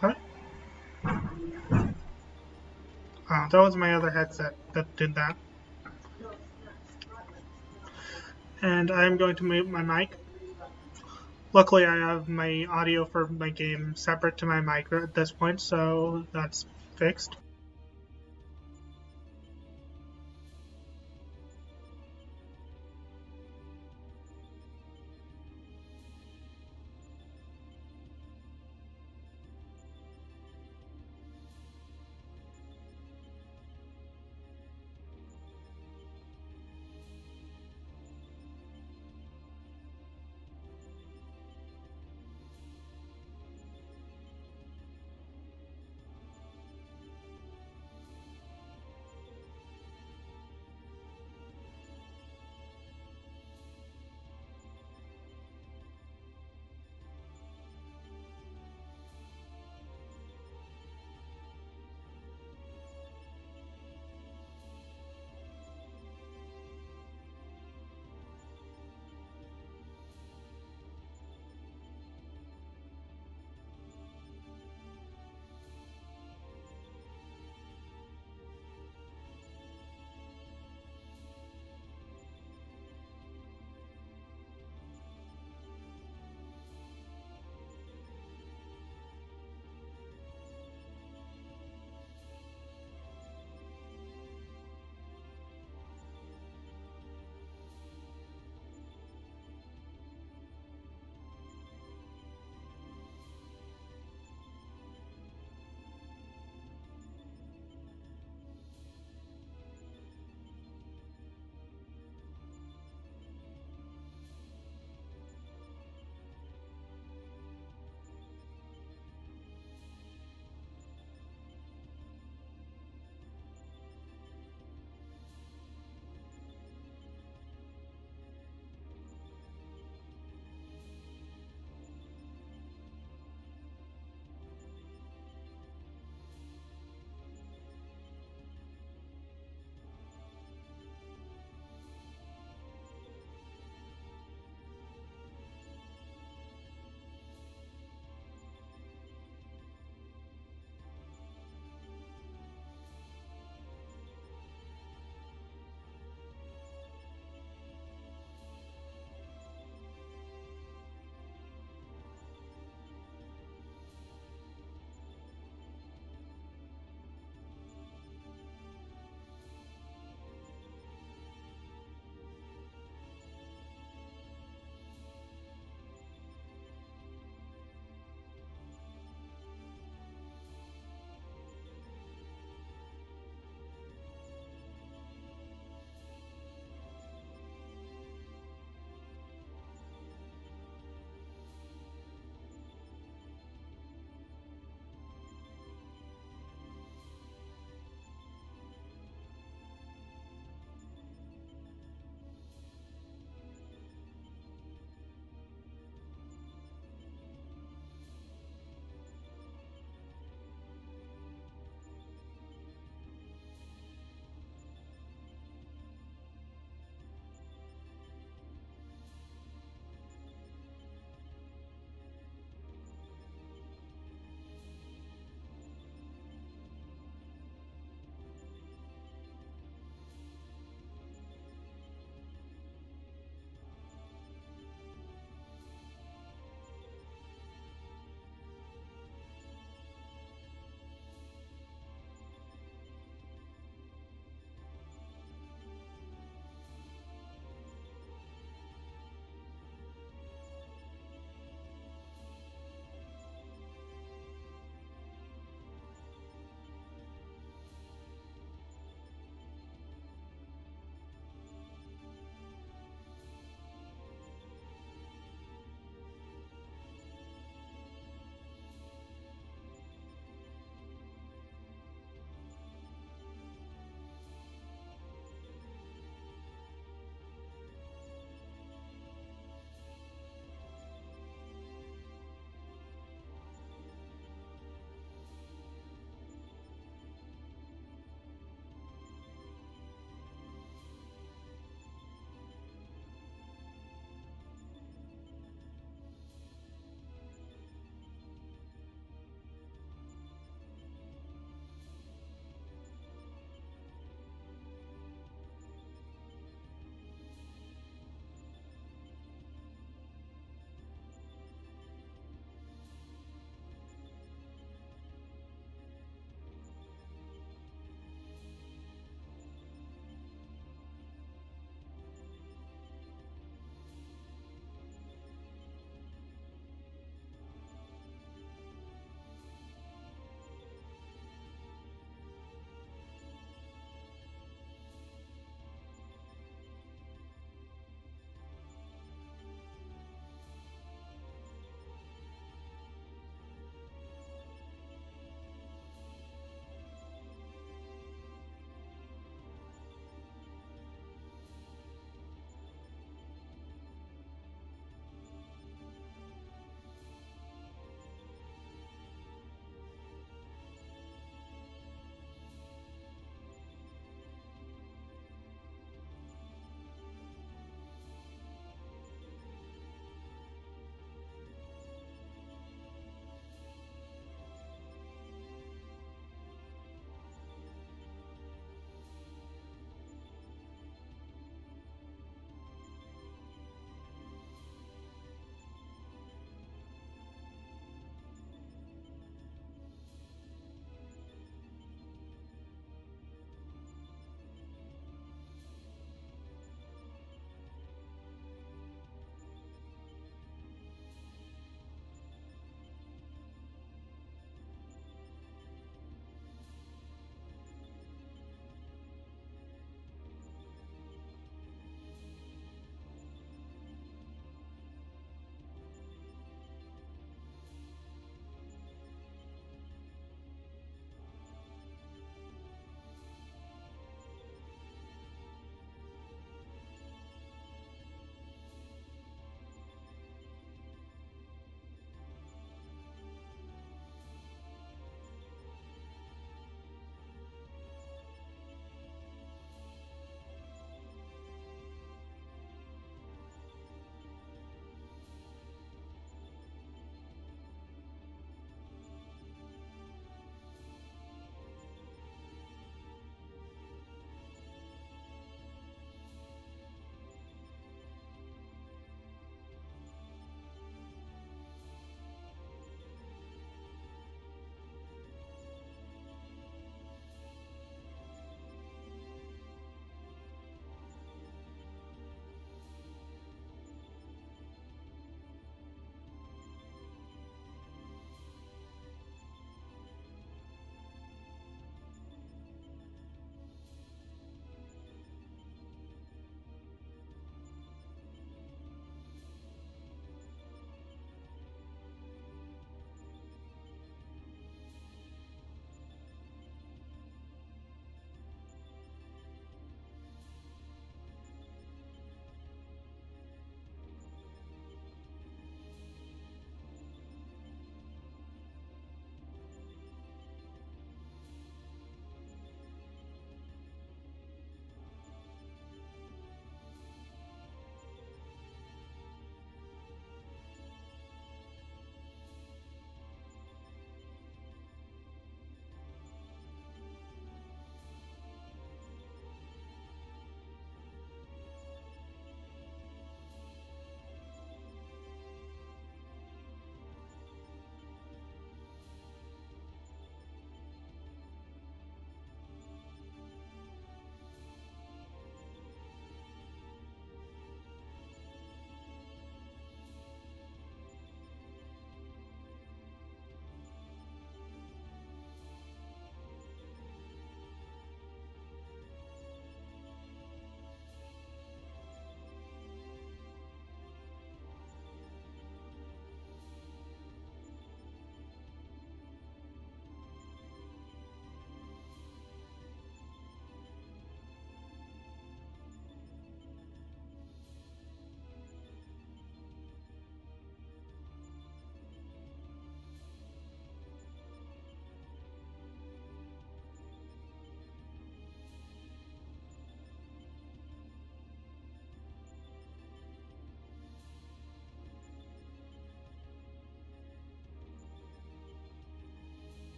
What? Oh, that was my other headset that did that. And I'm going to mute my mic. Luckily, I have my audio for my game separate to my mic at this point, so that's fixed.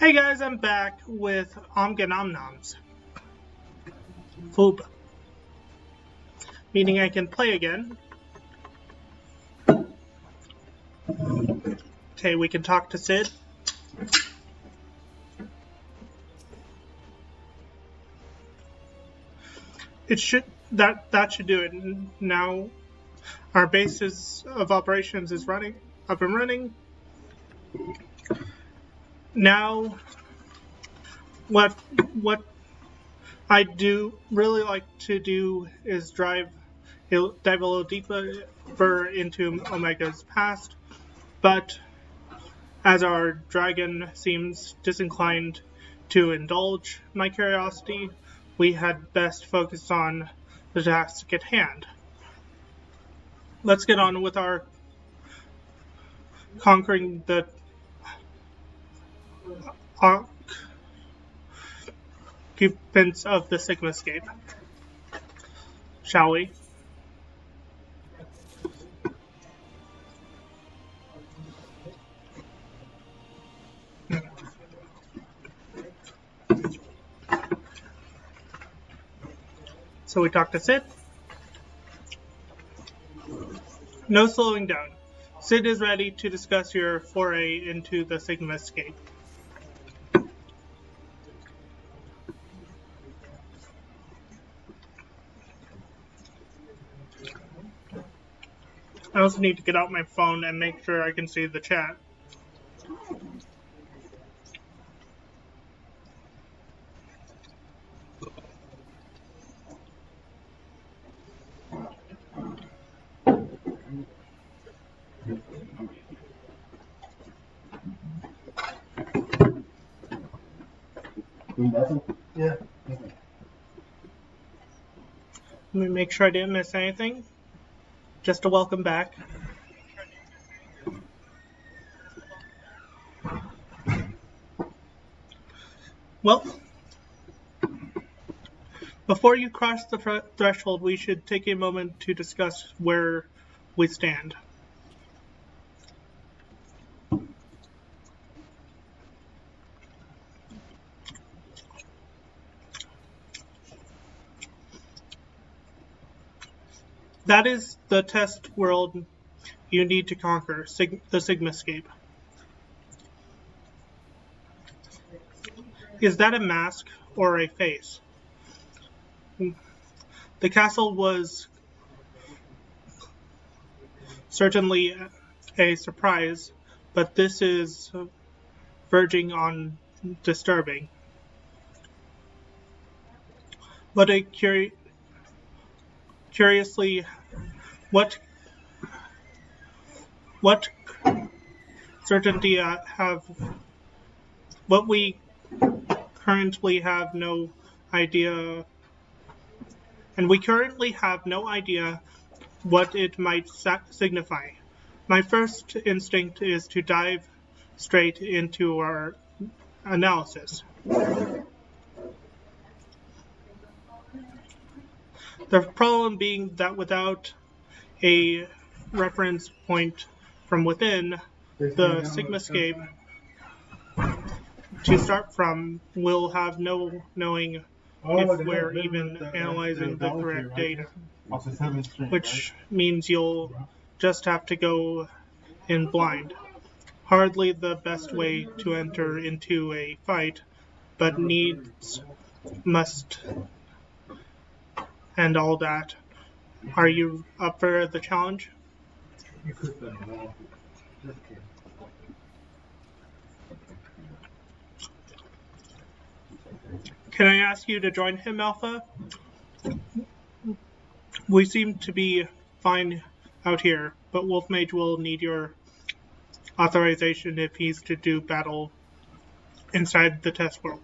Hey guys, I'm back with Omganomnoms. Foob. Meaning I can play again. Okay, we can talk to Sid. It should that should do it. Now our basis of operations is up and running. Now what I do really like to do is dive a little deeper into Omega's past, but as our dragon seems disinclined to indulge my curiosity, we had best focus on the task at hand. Let's get on with our conquering the occupants of the Sigmascape, shall we? So we talk to Sid. No slowing down. Sid is ready to discuss your foray into the Sigmascape. I also need to get out my phone and make sure I can see the chat. Yeah. Let me make sure I didn't miss anything. Just a welcome back. Well, before you cross the threshold, we should take a moment to discuss where we stand. That is the test world you need to conquer, the Sigmascape. Is that a mask or a face? The castle was certainly a surprise, but this is verging on disturbing. But curiously, what certainty what we currently have no idea, and we currently have no idea what it might signify. My first instinct is to dive straight into our analysis. The problem being that without a reference point from within, the Sigmascape to start from will have no knowing if we're even analyzing the correct data, which means you'll just have to go in blind. Hardly the best way to enter into a fight, but needs must and all that. Are you up for the challenge? Can I ask you to join him, Alpha? We seem to be fine out here, but Wolf Mage will need your authorization if he's to do battle inside the test world.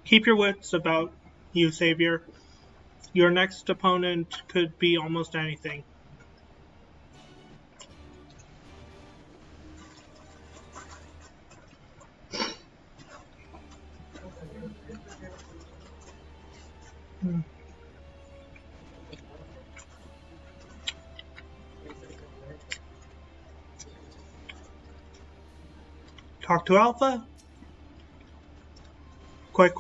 Keep your wits about you, Savior. Your next opponent could be almost anything. Talk to Alpha? Quick.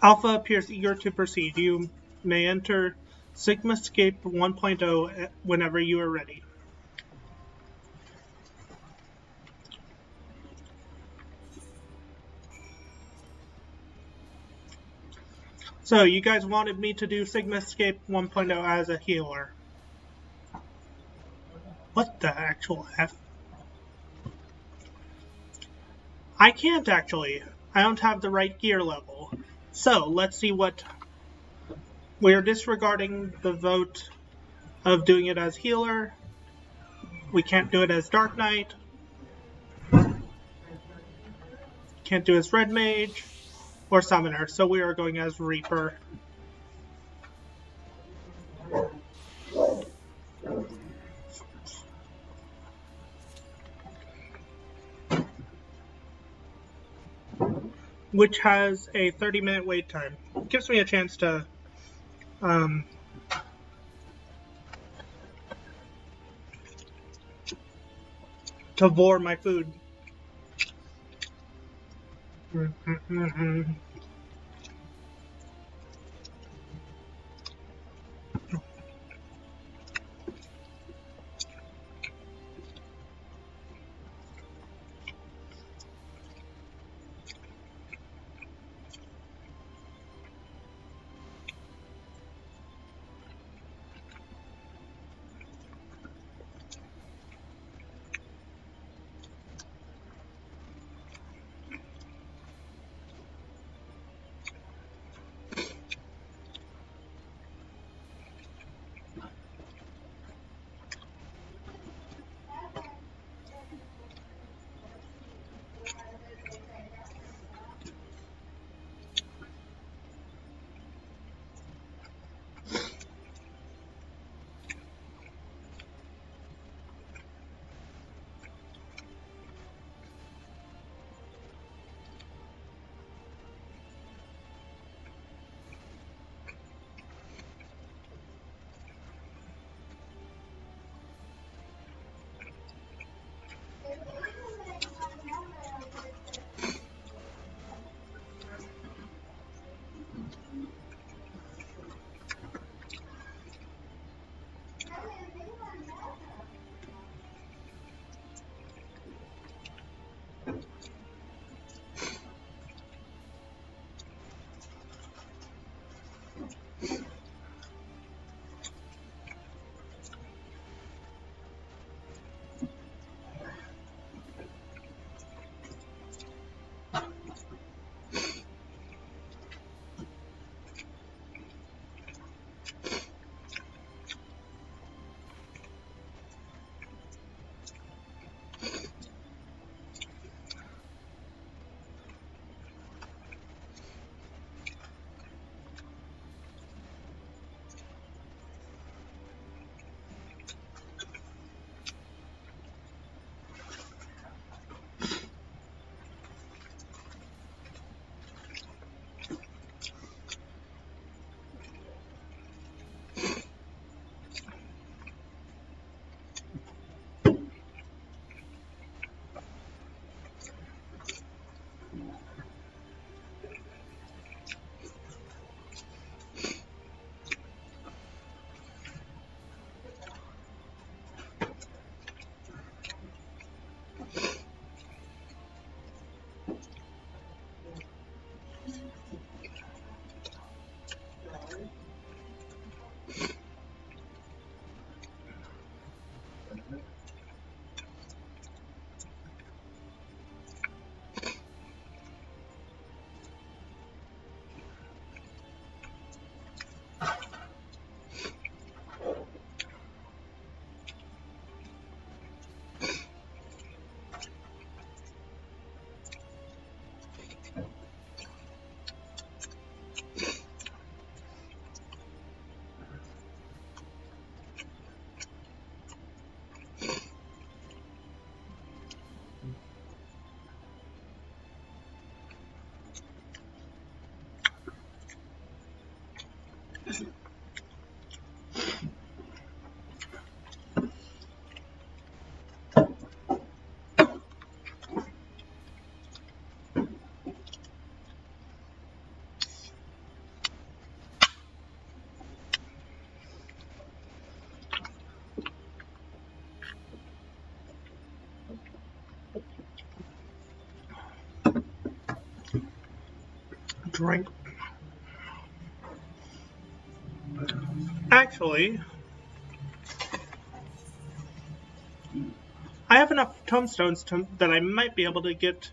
Alpha appears eager to proceed. You may enter Sigmascape 1.0 whenever you are ready. So, you guys wanted me to do Sigmascape 1.0 as a healer. What the actual F? I can't actually. I don't have the right gear level. So, let's see what... We're disregarding the vote of doing it as healer. We can't do it as Dark Knight. Can't do it as Red Mage or Summoner. So we are going as Reaper. Which has a 30-minute wait time. Gives me a chance to vor my food. drink. Actually, I have enough tomestones that I might be able to get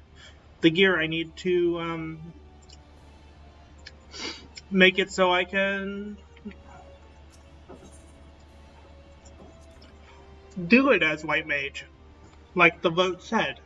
the gear I need to make it so I can do it as White Mage, like the vote said.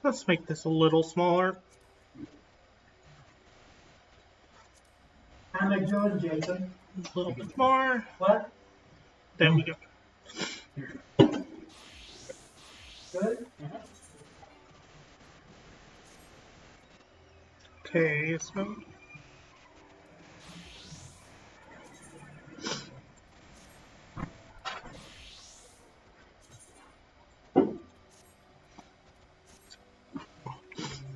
Let's make this a little smaller. How am I doing, Jason? A little bit more. What? There we go. Good? Okay, so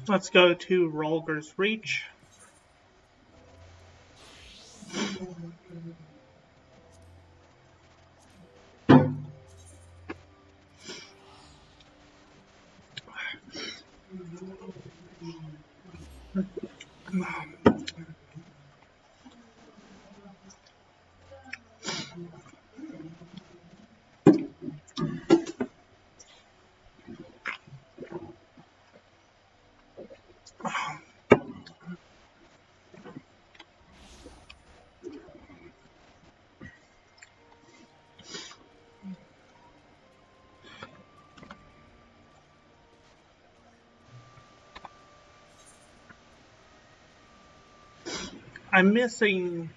let's go to Rolger's Reach. I'm missing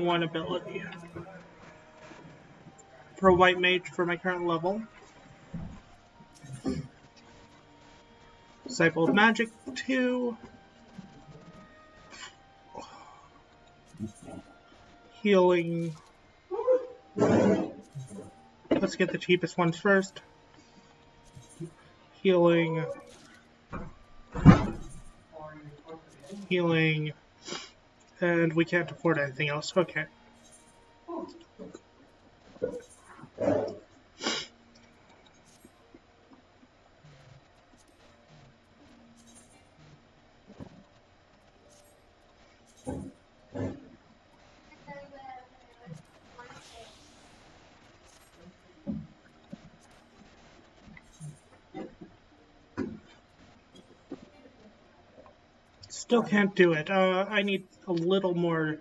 one ability for White Mage for my current level. Disciple of Magic 2. Healing. Let's get the cheapest ones first. Healing. Healing. And we can't afford anything else. Okay. Still can't do it. I need a little more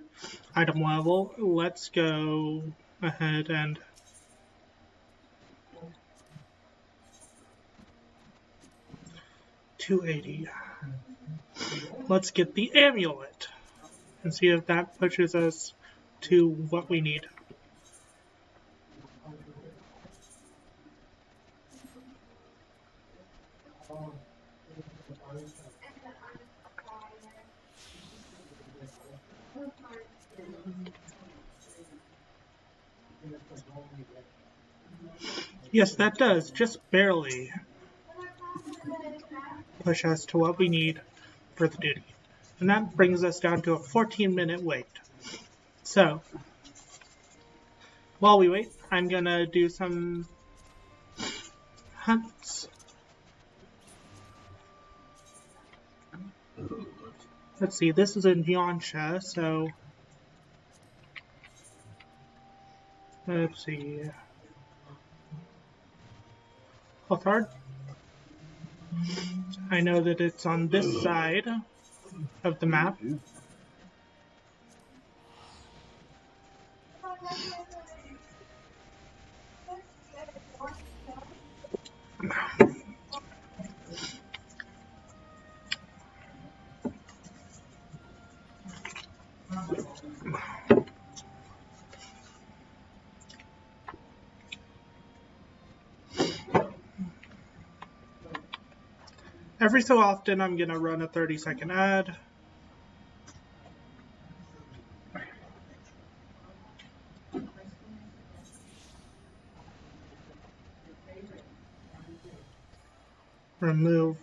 item level. Let's go ahead and $280. Let's get the amulet and see if that pushes us to what we need. Yes, that does, just barely push us to what we need for the duty. And that brings us down to a 14-minute wait. So, while we wait, I'm gonna do some hunts. Let's see, this is in Yansha, so let's see. Lothard. I know that it's on this side of the map. Every so often, I'm going to run a 30-second ad. Remove.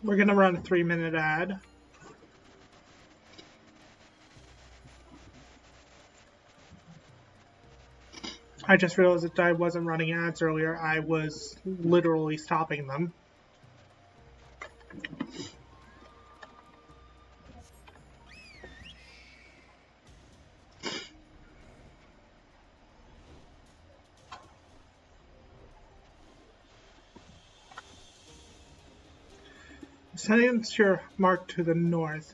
We're going to run a 3-minute ad. I just realized that I wasn't running ads earlier. I was literally stopping them. Since you're marked to the north,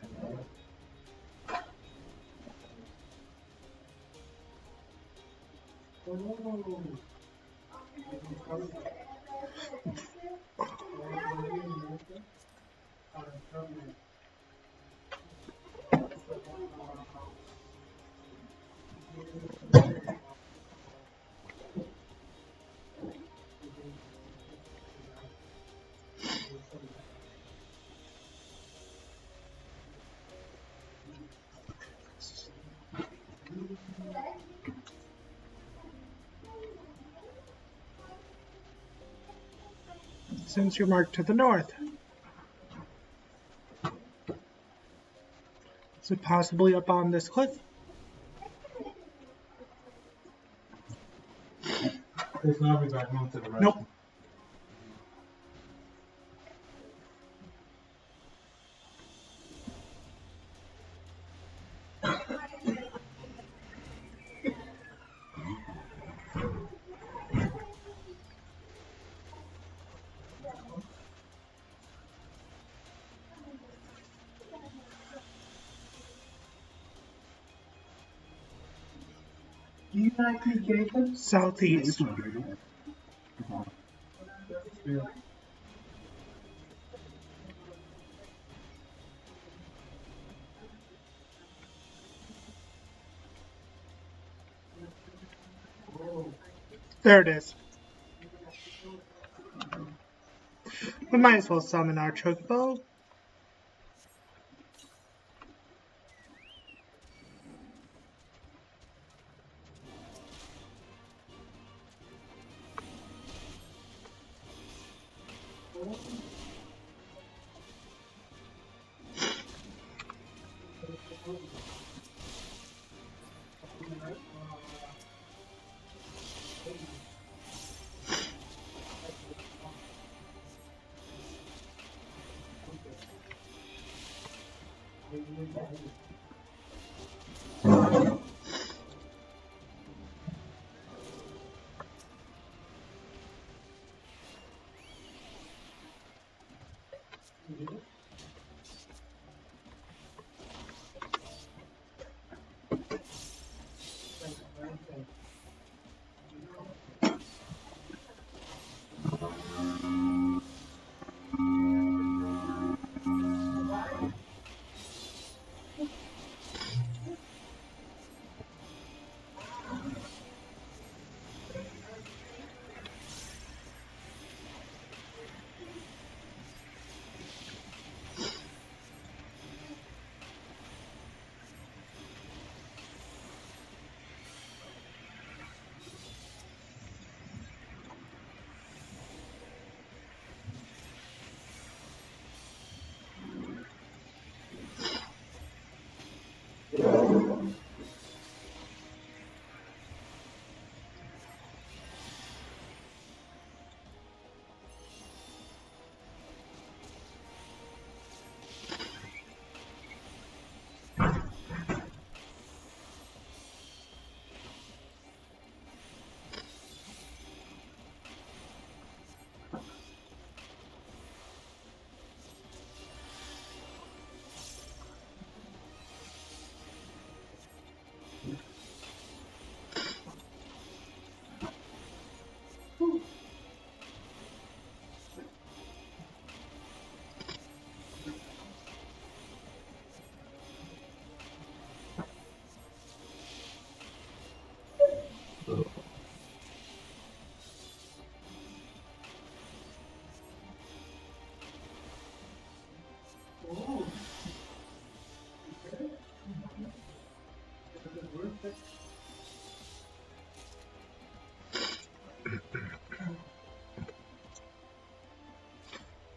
since you're marked to the north. Is it possibly up on this cliff? It's not be back home to the right. Nope. Do you like me, Jacob? Southeast. Yeah. There it is. We might as well summon our chocobo.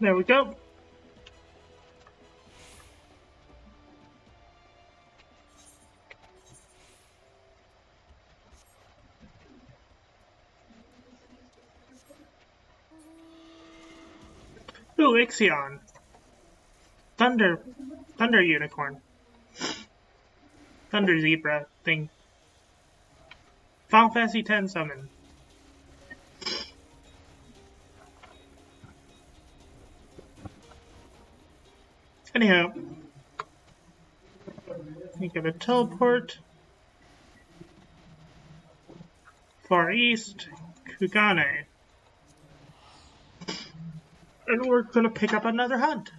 There we go. Ooh, Ixion. Thunder unicorn. Thunder zebra thing. Final Fantasy X summon. Anyhow, you get a teleport. Far East, Kugane. And we're gonna pick up another hunt.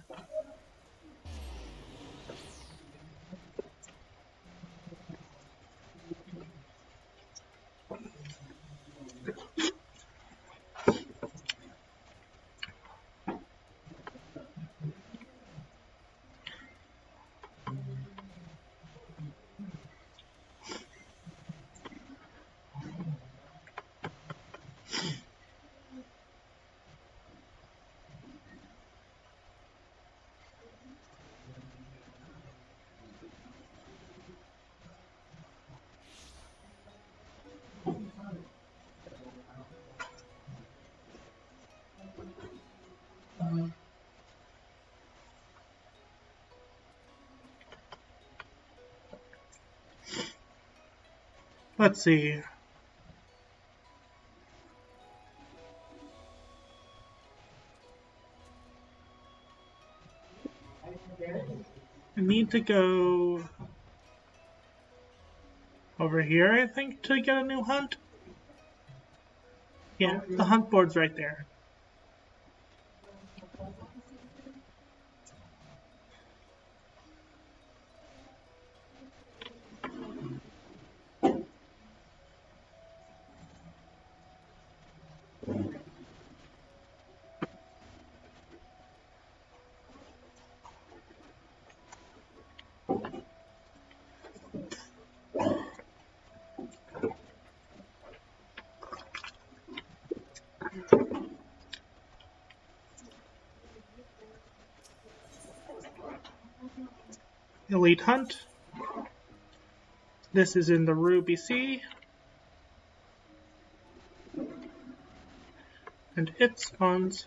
Let's see. I need to go over here, I think, to get a new hunt. Yeah, the hunt board's right there. Elite Hunt. This is in the Ruby Sea. And it spawns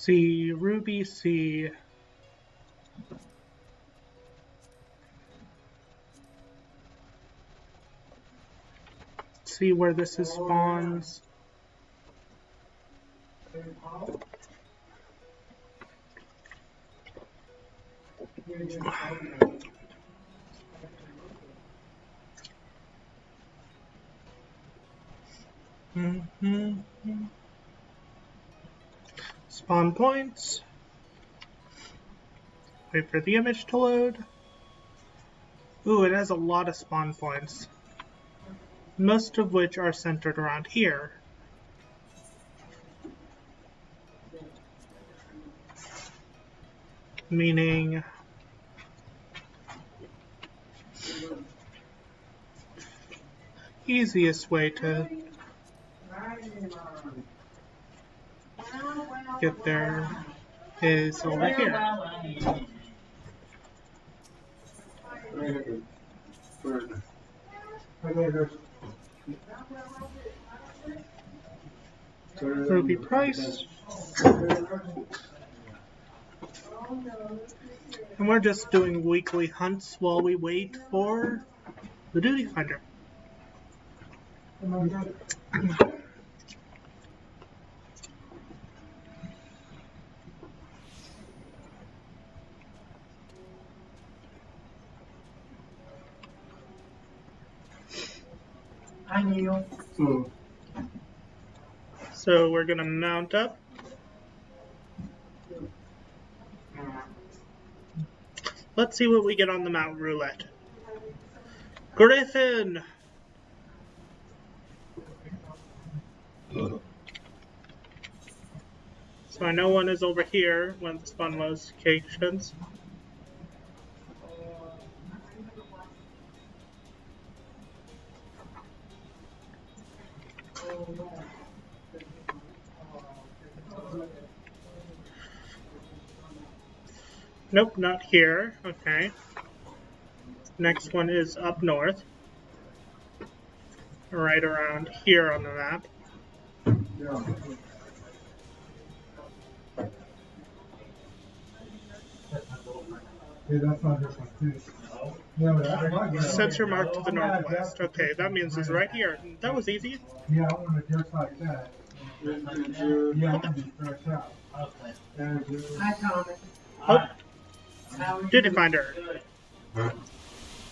see Ruby Sea. See where this is spawns. Spawn points. Wait for the image to load. Ooh, it has a lot of spawn points. Most of which are centered around here. Meaning easiest way to get there is over here. Ruby Price. And we're just doing weekly hunts while we wait for the duty finder. Hi, Neil. So we're gonna mount up. Let's see what we get on the Mount Roulette. Griffin! So I know one is over here when the spawn locations. Nope, not here. Okay. Next one is up north. Right around here on the map. Hey, that's not this one, too. Yeah, but that's Sensor marked to the northwest. Okay, that means it's right here. That was easy. Yeah, I want to just like that. Yeah, I want to be fresh out. Hi, Thomas. Oh, How are you? duty finder.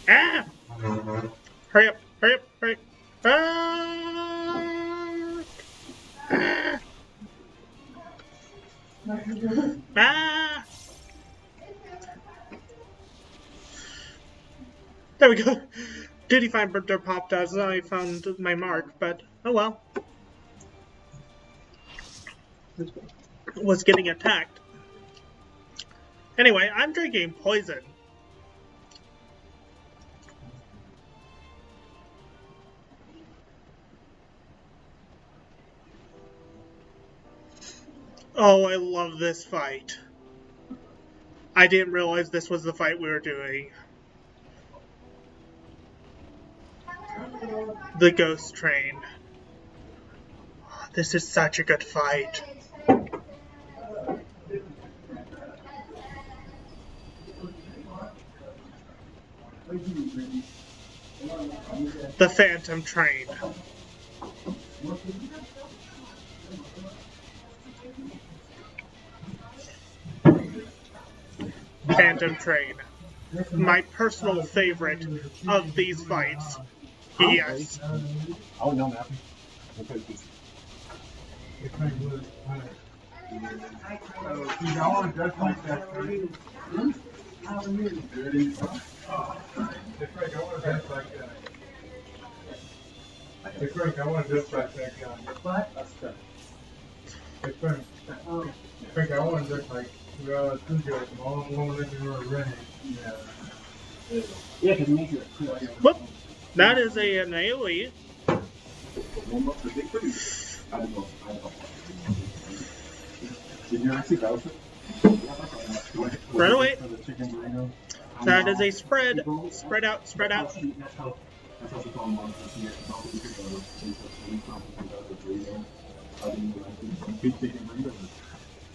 Ah! Hurry up, hurry up, hurry up. Ah! Ah! There we go. Duty finder popped as I found my mark, but oh well. Was getting attacked. Anyway, I'm drinking poison. Oh, I love this fight. I didn't realize this was the fight we were doing. The ghost train. This is such a good fight. The Phantom Train. Phantom Train. My personal favorite of these fights. Yes. Oh, no, man. Okay. I want to just like that. How are you? It's like I want to just like that. It's like I want to just like that guy. What? It's like, Oh, it's like I want to just like, two guys, all one of them were ready. Yeah. Yeah, because Mage is cool. Whoop. That is an AoE. Did you actually go for Right away. That is a spread. Spread out, spread out.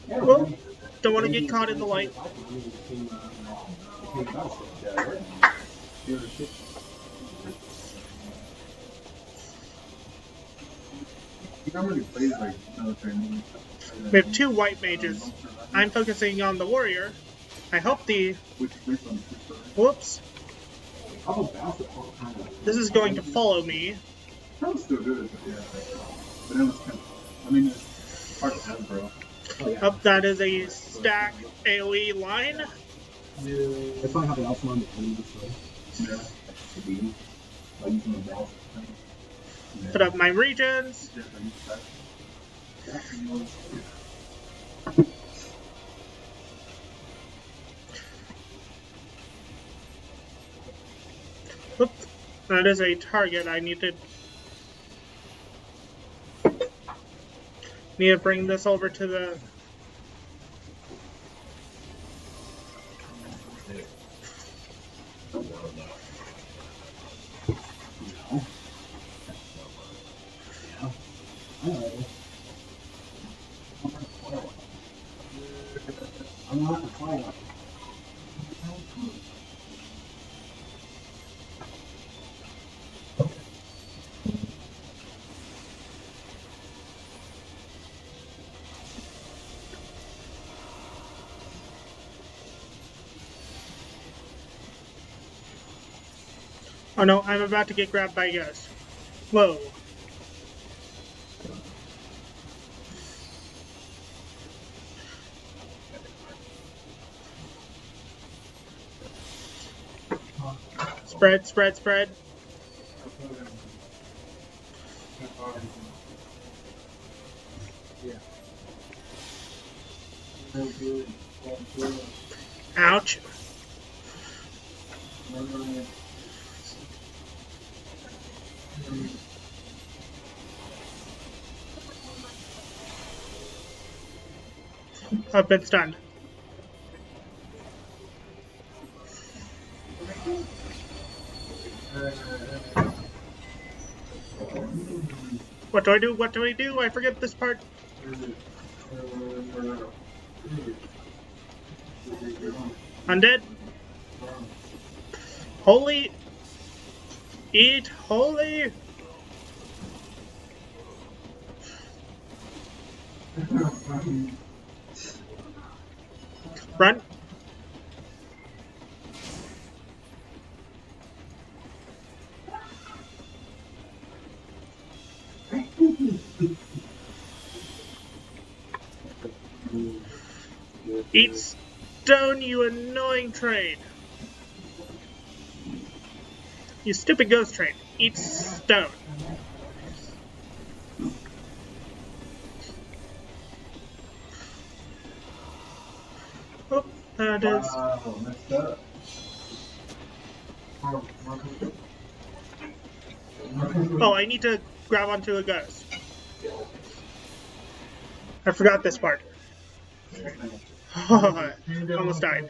Well, don't want to get caught in the light. We have two white mages. I'm focusing on the warrior. I hope the... Whoops. This is going to follow me. That was still good, yeah. But it was kind of, I mean, it's hard to have, bro. Up, that is a stack AoE line. It's like how the alpha on the end this way. Yeah. The beam. By using the mouse. Put up my regions. Oop, that is a target. I need to bring this over to the... Oh no, I'm about to get grabbed by a ghost. Whoa. Spread, spread, spread. Ouch. I've been stunned. What do I do? What do I do? I forget this part. Undead. Holy. Eat holy. Run. Eat stone, you annoying train. You stupid ghost train. Eat stone. Oh, there it is. Messed up. Oh, I need to grab onto a ghost. I forgot this part. Almost died.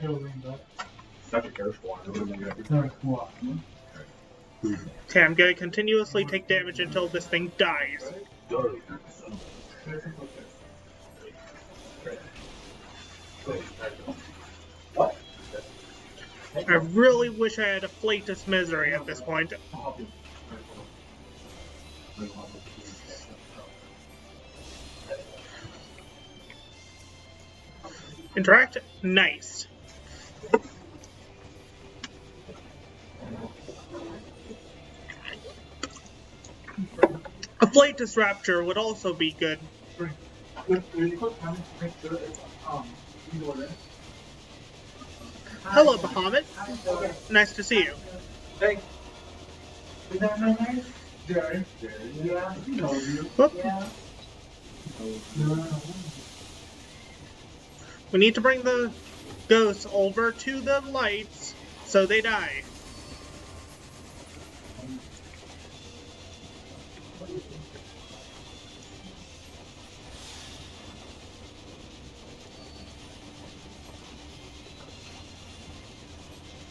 Okay, I'm gonna continuously take damage until this thing dies. I really wish I had a Flatus Misery at this point. Interact? Nice. A Flatus Rapture would also be good. Hello, Bahamut. Nice to see you. Hey. Is that my name? Jerry. Yeah, he knows you. Whoop. Yeah. We need to bring the ghosts over to the lights so they die.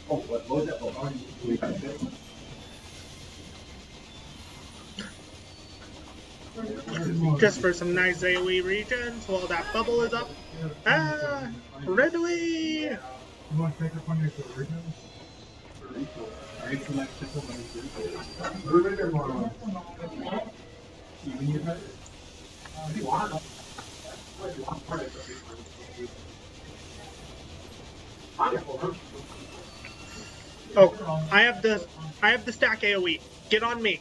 Oh, what was that? Just for some nice AoE regions while that bubble is up. Ah! Ridley! You want to take up on your originals? Oh, I have the stack AoE. Get on me.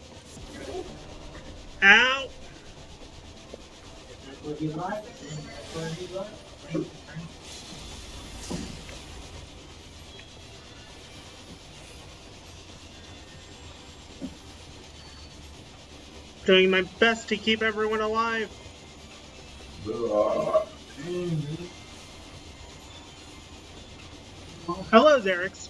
Ow! Doing my best to keep everyone alive. Hello, Xerix.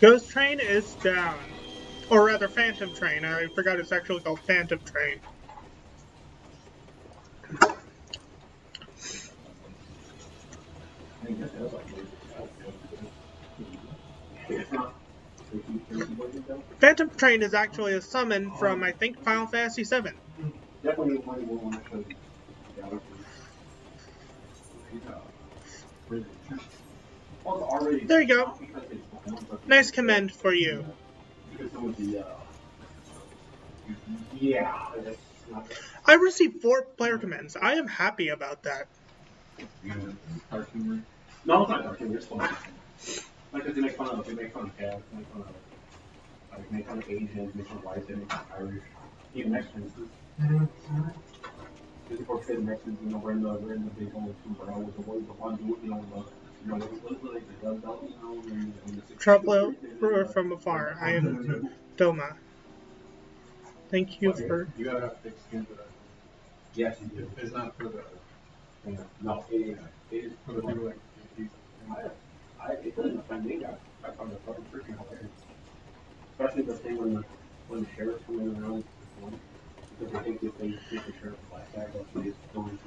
Ghost Train is down. Or rather, Phantom Train. I forgot it's actually called Phantom Train. Phantom Train is actually a summon from, I think, Final Fantasy VII. There you go. Nice command for you. Yeah, it's not I received 4 player commands. I am happy about that. dark humor. No, it's not dark humor. It's funny. Like, they make fun of cats, they make fun of Asians, make fun of whites, they make fun of Irish, even Mexicans. People say the Mexicans, we're in the big old umbrella with the one dude, like the gun belt, Traveler from afar. I am Doma. Thank you for. You gotta have thick skin for that. Yes, you do. It's not for the. No, it is For the people like. it doesn't offend me. I found it fucking freaking hilarious. Especially the thing when the sheriff's coming around because I think if they get the sheriff a black guy, that's what he's going to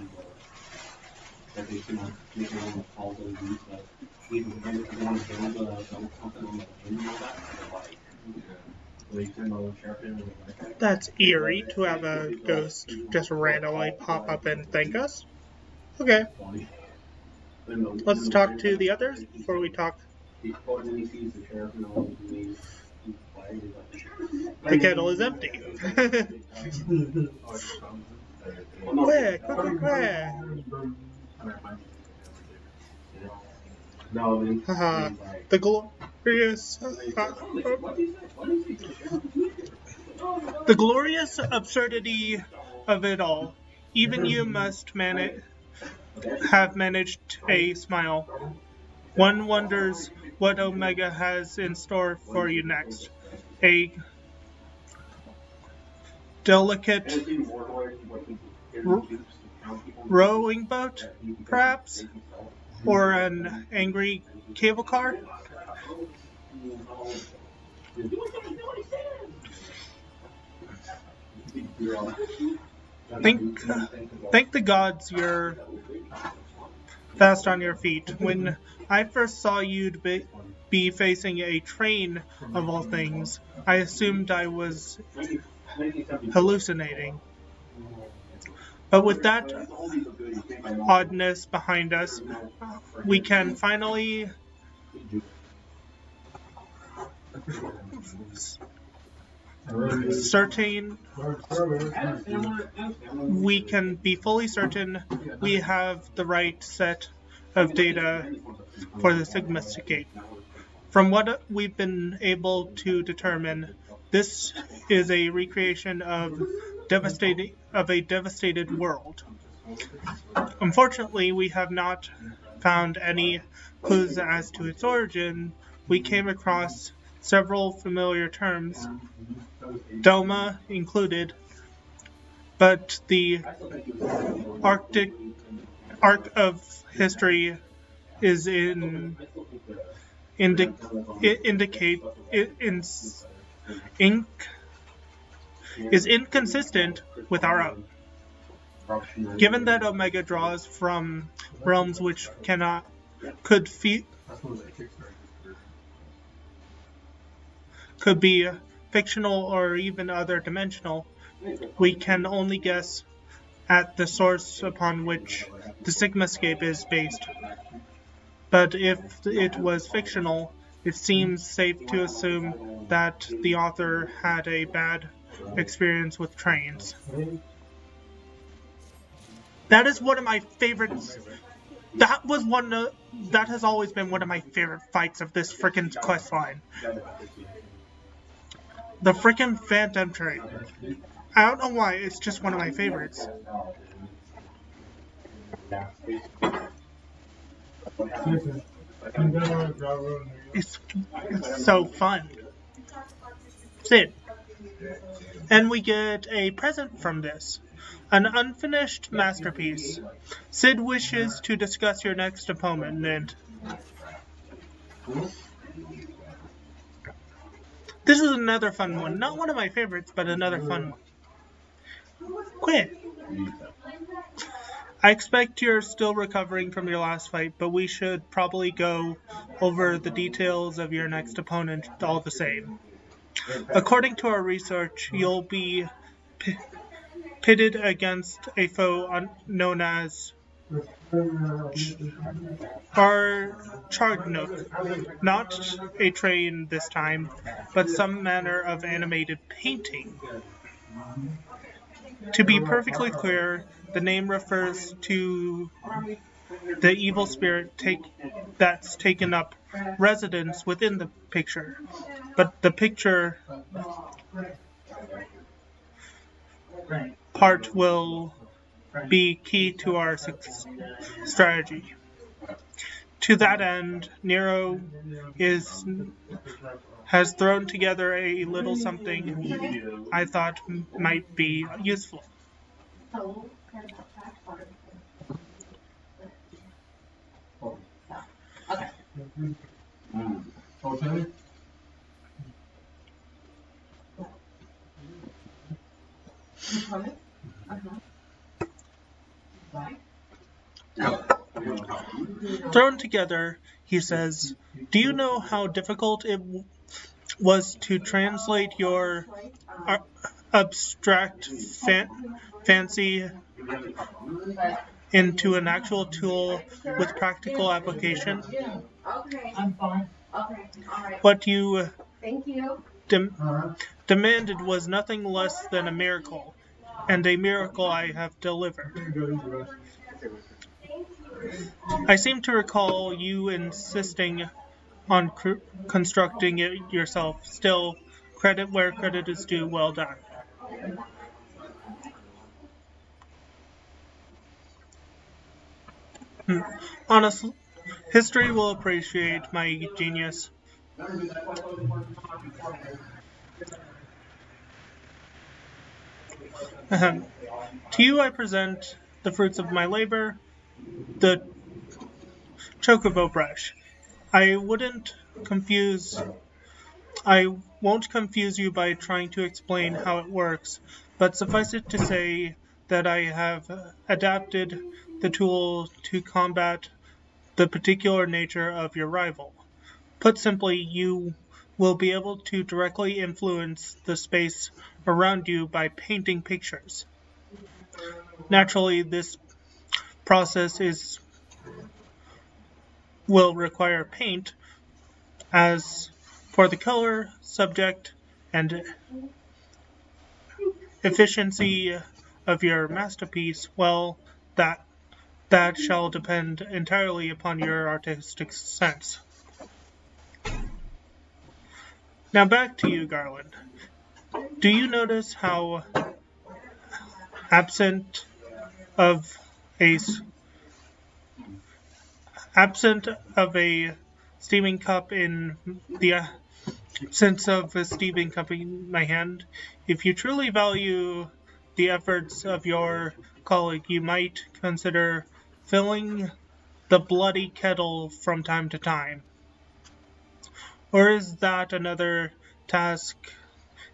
that they can make their own calls and use that even if they want to build something on the game and all that, like they send the sheriff in with a black guy. That's eerie to have a ghost just randomly pop up and thank us. Okay. Let's talk to the others before we talk. The kettle is empty. Quick, quick, quick. Haha. The glorious absurdity of it all. Even you must have managed a smile. One wonders what Omega has in store for you next. A delicate rowing boat, perhaps? Or an angry cable car? Thank the gods you're fast on your feet. When I first saw you'd be facing a train of all things, I assumed I was hallucinating. But with that oddness behind us, we can finally we can be fully certain we have the right set of data for the Sigmascape. From what we've been able to determine, this is a recreation of a devastated world. Unfortunately, we have not found any clues as to its origin. We came across several familiar terms, Doma included, but the arc of history is inconsistent with our own. Given that Omega draws from realms which could be fictional or even other dimensional, we can only guess at the source upon which the Sigmascape is based. But if it was fictional, it seems safe to assume that the author had a bad experience with trains. That is one of my favorites. That has always been one of my favorite fights of this frickin' quest line. The frickin' Phantom Train. I don't know why, it's just one of my favorites. It's so fun. Sid. And we get a present from this. An unfinished masterpiece. Sid wishes to discuss your next opponent. This is another fun one. Not one of my favorites, but another fun one. Quit. I expect you're still recovering from your last fight, but we should probably go over the details of your next opponent all the same. According to our research, you'll be pitted against a foe known as our Chardnook. Not a train this time, but some manner of animated painting. To be perfectly clear, the name refers to the evil spirit that's taken up residence within the picture. But the picture part will be key to our strategy. To that end, Nero has thrown together a little something I thought might be useful. Okay. Thrown together, he says, do you know how difficult it was to translate your abstract fancy into an actual tool with practical application? I'm fine. What you demanded was nothing less than a miracle, and a miracle I have delivered. I seem to recall you insisting on constructing it yourself. Still, credit where credit is due. Well done. Honestly, history will appreciate my genius. To you I present the fruits of my labor, the chocobo brush. I won't confuse you by trying to explain how it works, but suffice it to say that I have adapted the tool to combat the particular nature of your rival. Put simply, you will be able to directly influence the space around you by painting pictures. Naturally, this process will require paint. As for the color, subject, and efficiency of your masterpiece, well, that shall depend entirely upon your artistic sense. Now back to you, Garland. Do you notice how absent of a steaming cup in the absence of a steaming cup in my hand? If you truly value the efforts of your colleague, you might consider filling the bloody kettle from time to time. Or is that another task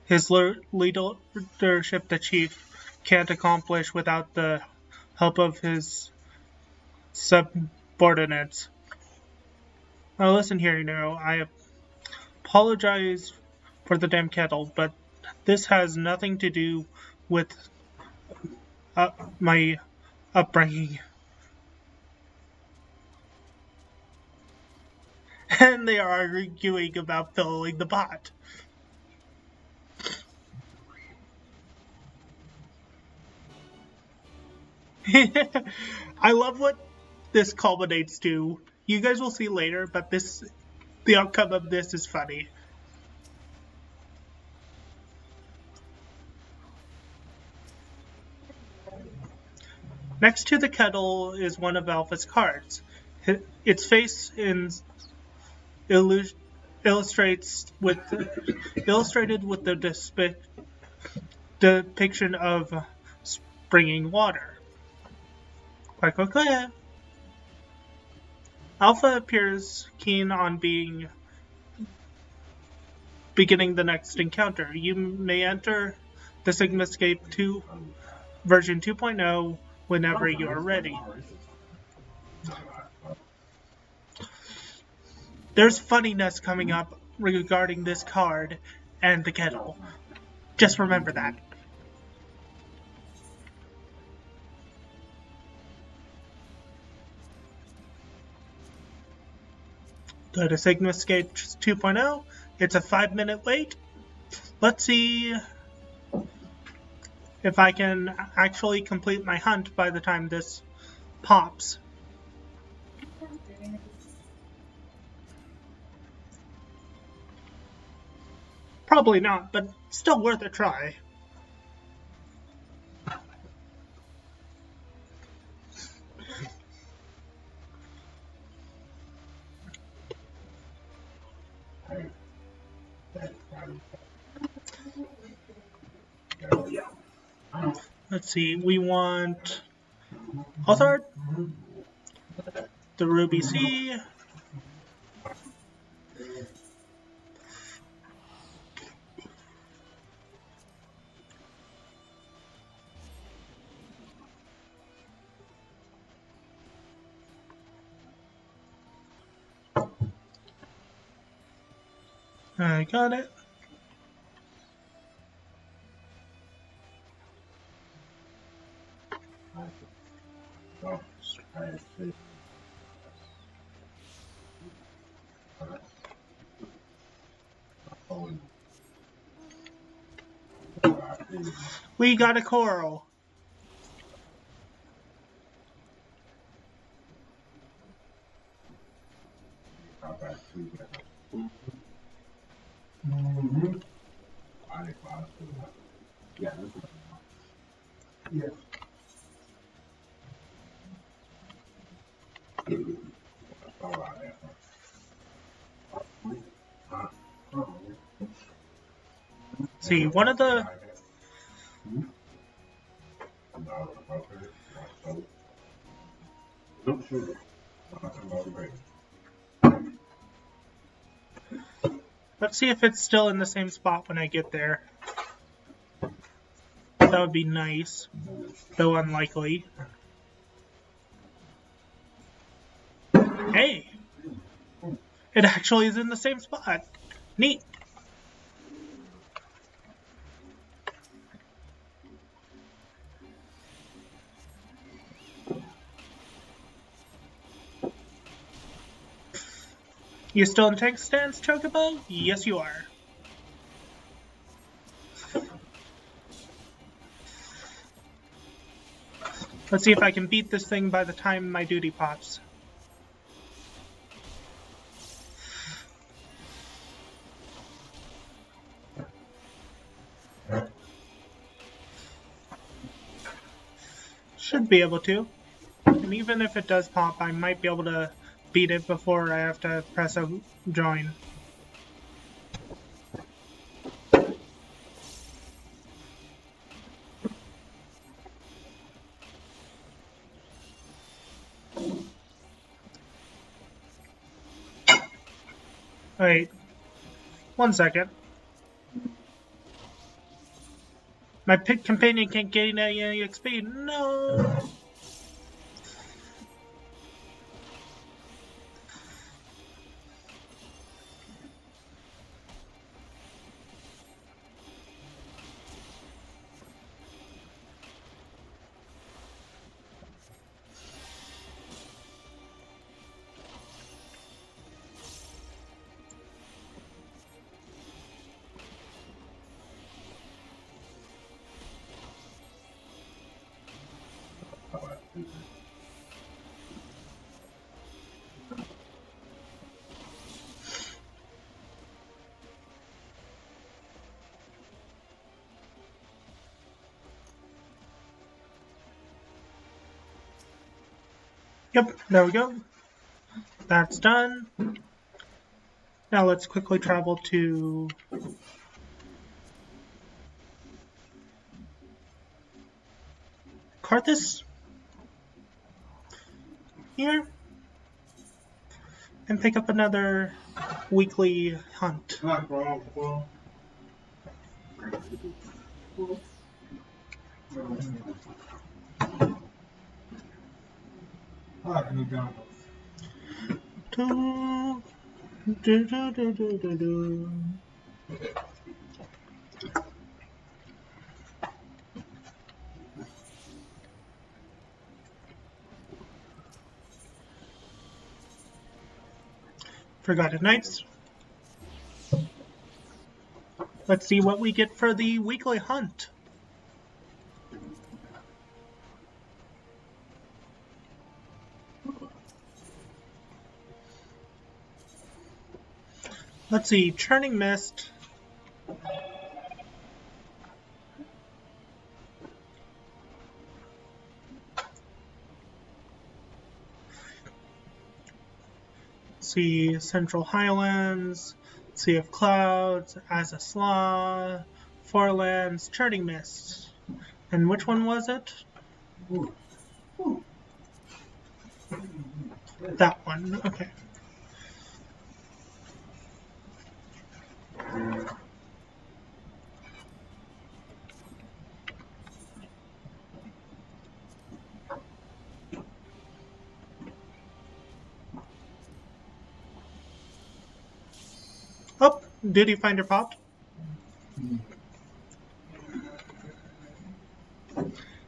his leadership, the chief, can't accomplish without the help of his subordinates? Now listen here, Nero. I apologize for the damn kettle, but this has nothing to do with my upbringing. And they are arguing about filling the pot. I love what this culminates to. You guys will see later, but the outcome of this is funny. Next to the kettle is one of Alpha's cards. Its face illustrated with the depiction of springing water. Quack. Alpha appears keen on beginning the next encounter. You may enter the Sigmascape 2 version 2.0 whenever you are ready. There's funniness coming up regarding this card and the kettle. Just remember that. Go to Sigmascape 2.0. It's a 5-minute wait. Let's see if I can actually complete my hunt by the time this pops. Probably not, but still worth a try. Let's see, we want Althard, the Ruby Sea, I got it. We got a coral. Mm-hmm. Yeah. Yes. See, one of the let's see if it's still in the same spot when I get there. That would be nice, though unlikely. Hey! It actually is in the same spot. Neat. You still in tank stance, Chocobo? Yes, you are. Let's see if I can beat this thing by the time my duty pops. Should be able to. And even if it does pop, I might be able to beat it before I have to press a join. Wait. 1 second. My pit companion can't gain any XP. No! Yep, there we go. That's done. Now let's quickly travel to Karthus here and pick up another weekly hunt. Forgotten Knights. Let's see what we get for the weekly hunt. Let's see, Churning Mist. See Central Highlands, Sea of Clouds, Azazla, Forelands, Churning Mist. And which one was it? Ooh. Ooh. That one, okay. Oh, did you find your pot?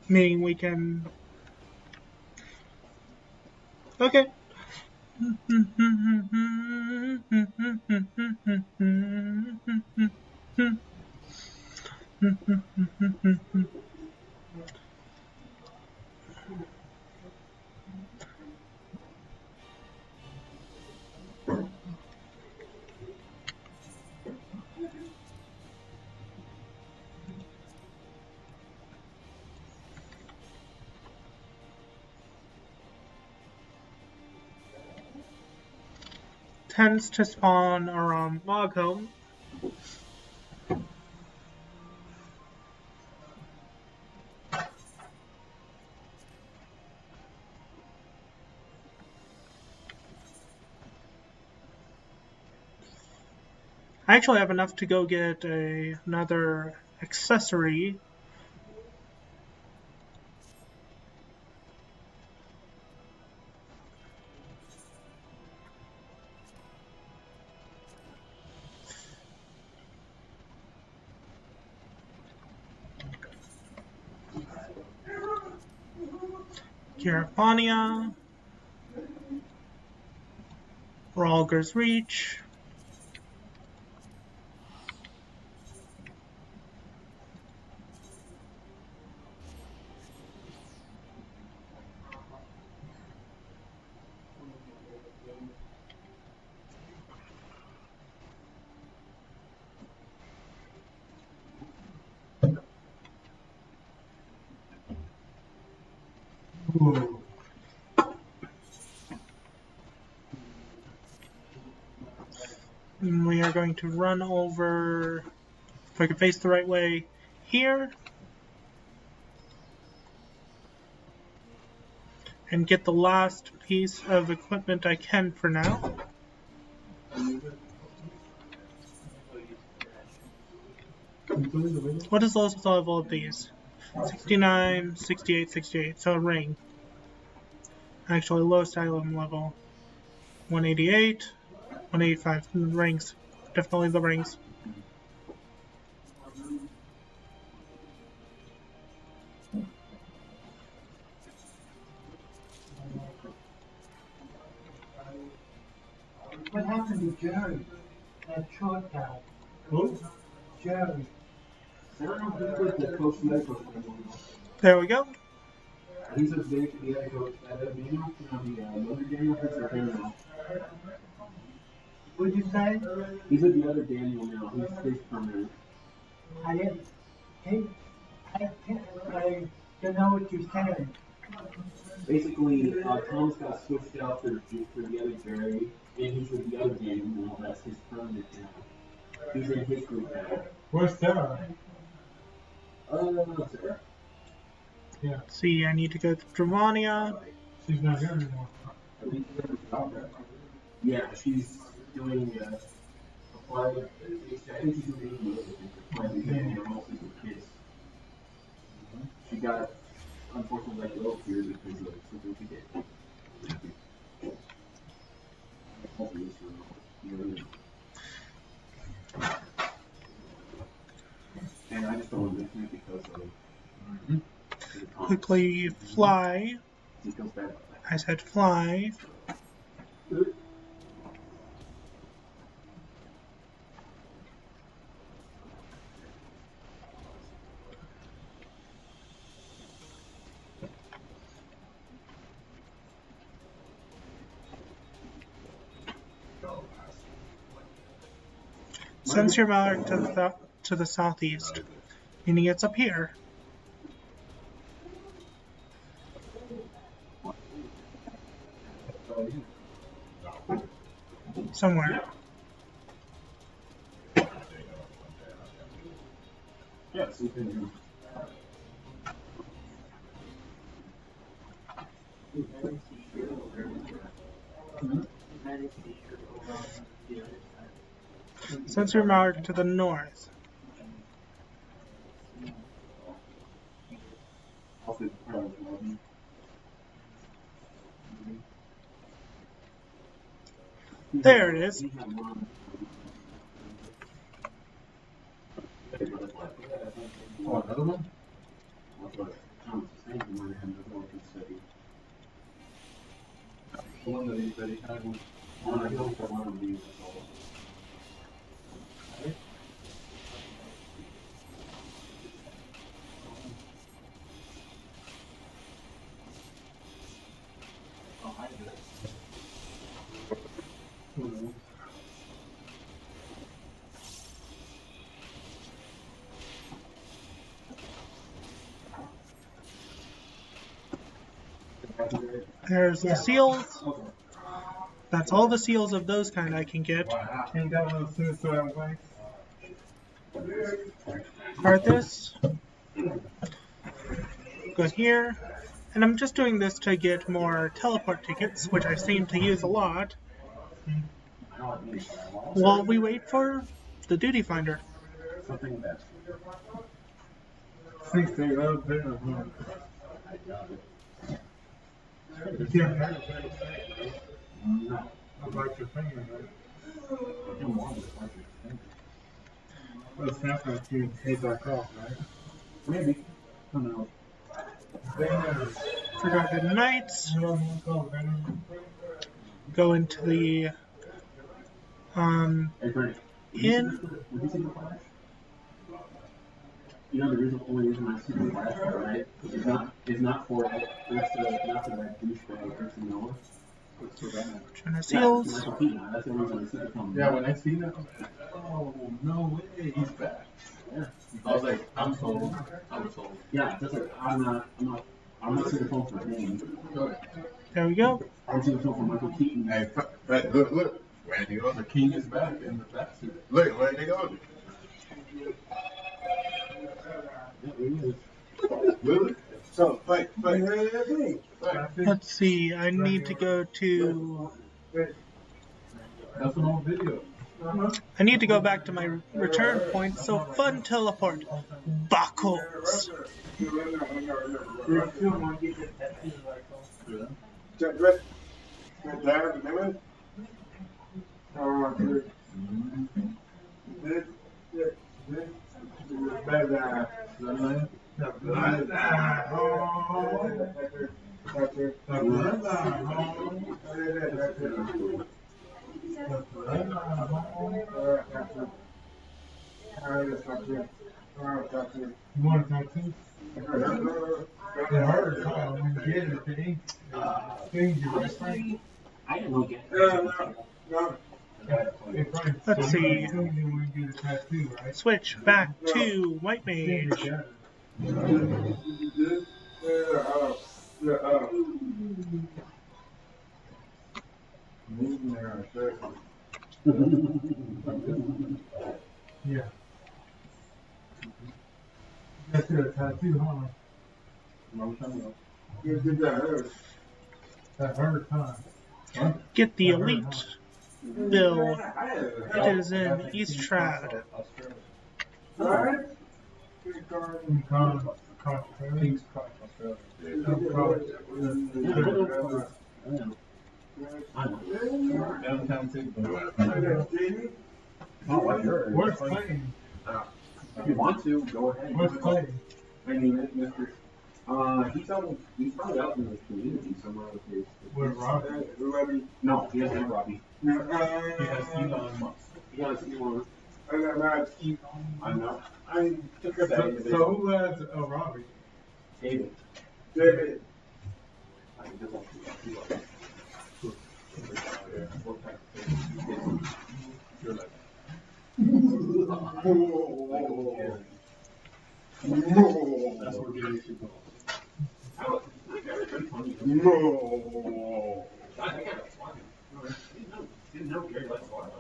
Meaning we can... Okay. Tends to spawn around Moghome. I actually have enough to go get another accessory. Carafonia, Ralger's Reach, Ooh. and we are going to run over, if I can face the right way, here, and get the last piece of equipment I can for now. What is the lowest level of these? 69, 68, 68, so a ring. Actually, lowest item level, 188, 185, rings. Definitely the rings. What happened to Jerry? That short guy. Who? Jerry. I don't know if he's with the coach medical anymore. There we go. He's with the other coach, Daniel, the other Daniel, he's with him now. What'd you say? He's with the other Daniel now, he's his permanent. I didn't. I don't know what you're saying. Basically, Thomas got switched out for the other Jerry, and he's with the other Daniel now, that's his permanent now. He's in his group now. Where's Sarah? Sarah? Yeah, See, I need to go to Dravania. she's not here anymore. I think she's in the job, right? Yeah, she's doing applied. I think she's doing English. Applied exam, mostly with kids. She got unfortunately let go here because of something she did. Hopefully, it's and I just don't want to mention it because of Quickly fly. he feels bad about that. I said fly. Sends your mallard to the southeast, meaning it's up here. Somewhere. Yes, you can. Sends your mallard to the north. There it is. Oh, another one? The one that he had was on a hill for one of these. There's the seals. That's all the seals of those kind I can get. Ain't got one as soon as I play. Arthas. Go here. And I'm just doing this to get more teleport tickets, which I seem to use a lot, while we wait for the duty finder. Something that. 60 up there. You can't have it. No. I'd like your finger, right? I don't want it like your finger. Well, it's not like you take back off, right? Maybe. Who knows? Forgotten Knights. Go into the Hey, Frank. inn. Would you see the flash? You know the only reason I see the flash, right? Is not for not for that douchebag Ursa Noah. It's for that. Trying to seals. Michael Keaton. That's the reason I see the film. Yeah, when I see that, I was like, oh, no way, he's back. Yeah. I was like, I'm sold. I'm sold. Yeah, that's like I'm not seeing the film for him. There we go. I'm seeing the film for Michael Keaton. Hey, look. Randy Orton, the king is back in the back suit. Look, Randy Orton. Really? So, fight. Let's see. I need to go to. That's an old video. I need to go back to my return point. So fun teleport. Buckles. You want to talk to? It hurts, huh? When you get it, the ink stings you right. I didn't look at it. Let's see. When you get a tattoo, right? Switch back to White Mage. Yeah. That's a tattoo, huh? That hurts, huh? Get the elite bill. It is in East Trad. What's playing? If you want to, go ahead. What's playing? I mean, Mr. He's probably out in the community somewhere with his. With Robbie? No, he doesn't have Robbie. He has Elon Musk. He has Elon. I'm not. I took her back. So who has Robbie? David. You're like, That's what Gary should go. Didn't know Gary likes water.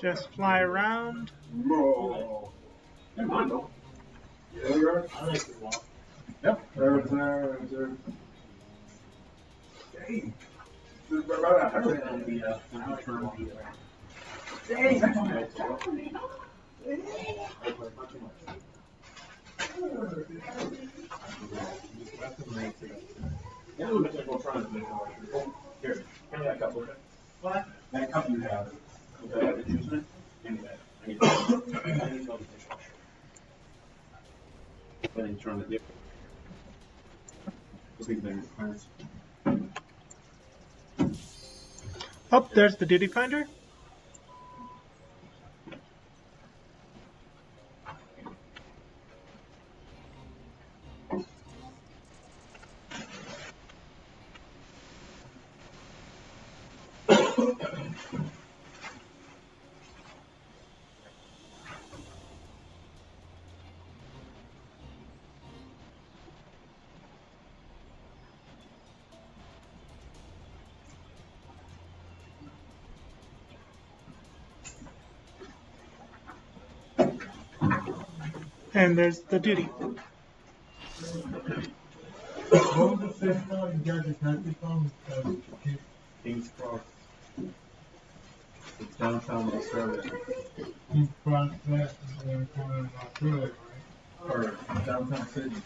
Just fly around. Never mind though. I like to walk. Yep. Hey. What? That cup you have. The juice in it? Give me that. I need to But he's trying to dip. Just leave there, Clarence. Oh, there's the duty finder. And there's the duty. What was the fifth one you guys attempted from? King's Cross. It's downtown Australia. King's Cross, that corner of Australia, right? Or downtown Sydney.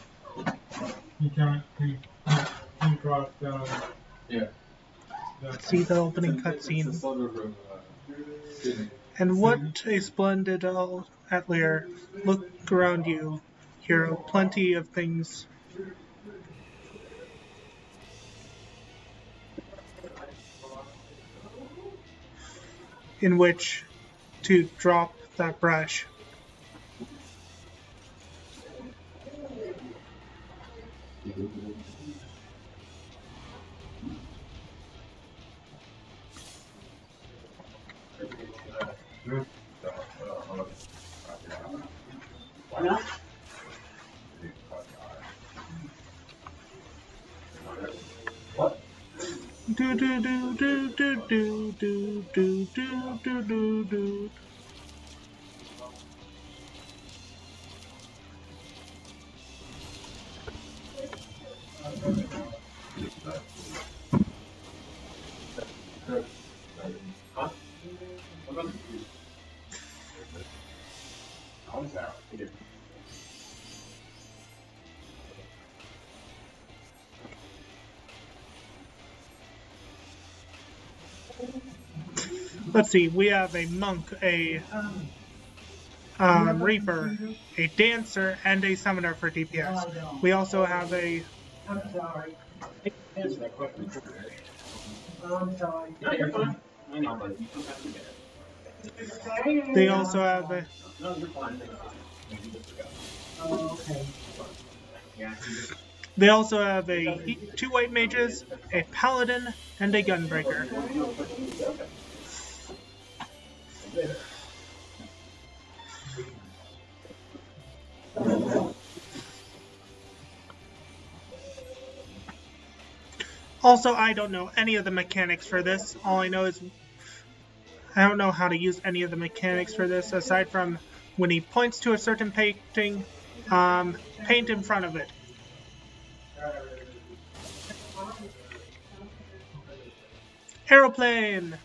You can't King's Cross down. Yeah. See the opening cutscene. Sydney. And what a splendid atelier. Look around you. Here are plenty of things. In which to drop that brush. Why not? What? Do do do do do do do do do do do do. Huh? What about How is that? Let's see, we have a monk, a reaper, a dancer, and a summoner for DPS. We also have a... I'm sorry. Answer that question. I'm sorry. No, you're fine. I know, but you sometimes forget it. They also have a... No, you're fine. Oh, okay. Yeah. They also have two white mages, a paladin, and a gunbreaker. Also, I don't know any of the mechanics for this. All I know is I don't know how to use any of the mechanics for this aside from when he points to a certain painting, paint in front of it. Aeroplane!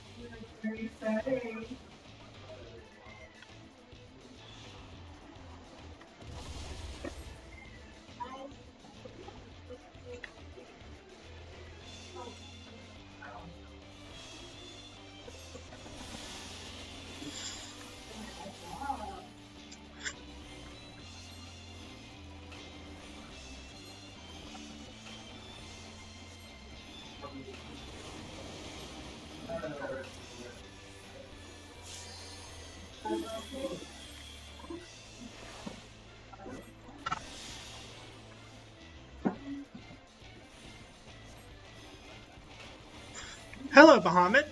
Hello, Bahamut.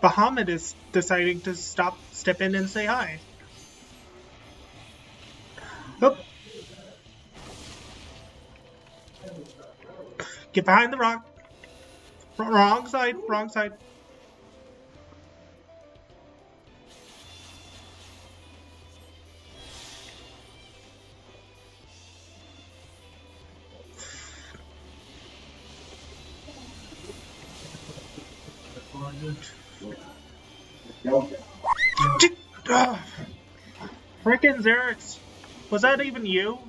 Bahamut is deciding to step in and say hi. Oh. Get behind the rock. Wrong side, wrong side. Frickin' Xerix. Was that even you?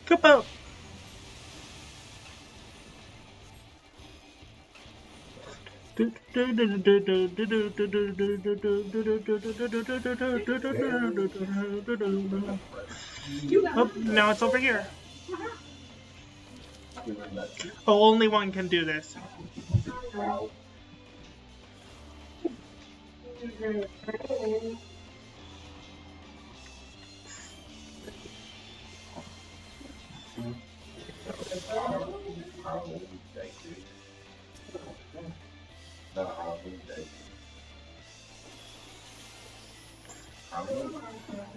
Come out. Oh, now it's over here. Oh, only one can do this.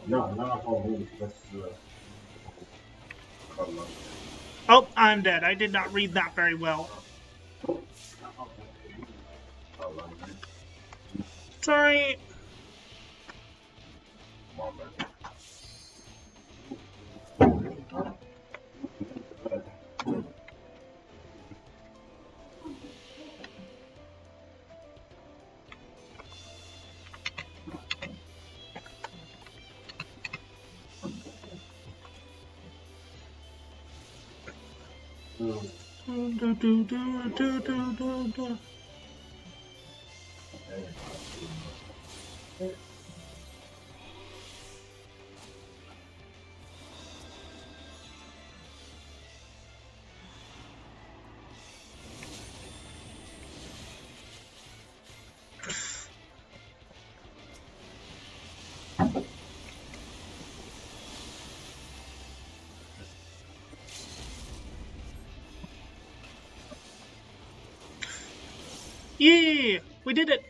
No, not Halloween. That's Oh, I'm dead. I did not read that very well. Sorry. Yeah, we did it.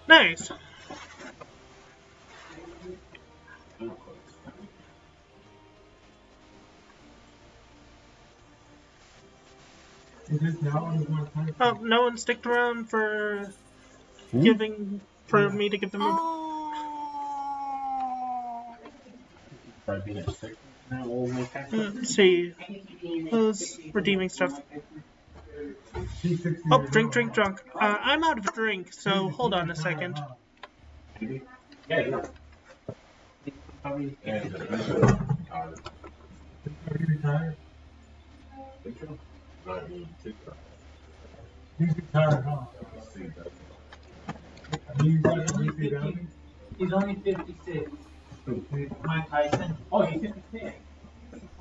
Nice. Is this now or is it time? Oh, no one sticked around for for me to give them a... Let's see. Who's redeeming stuff? Oh, drink, drunk. I'm out of drink, so hold on a second. yeah. Are you retired? He's retired, huh? He's only 56. Mike Tyson? Oh, he's 56.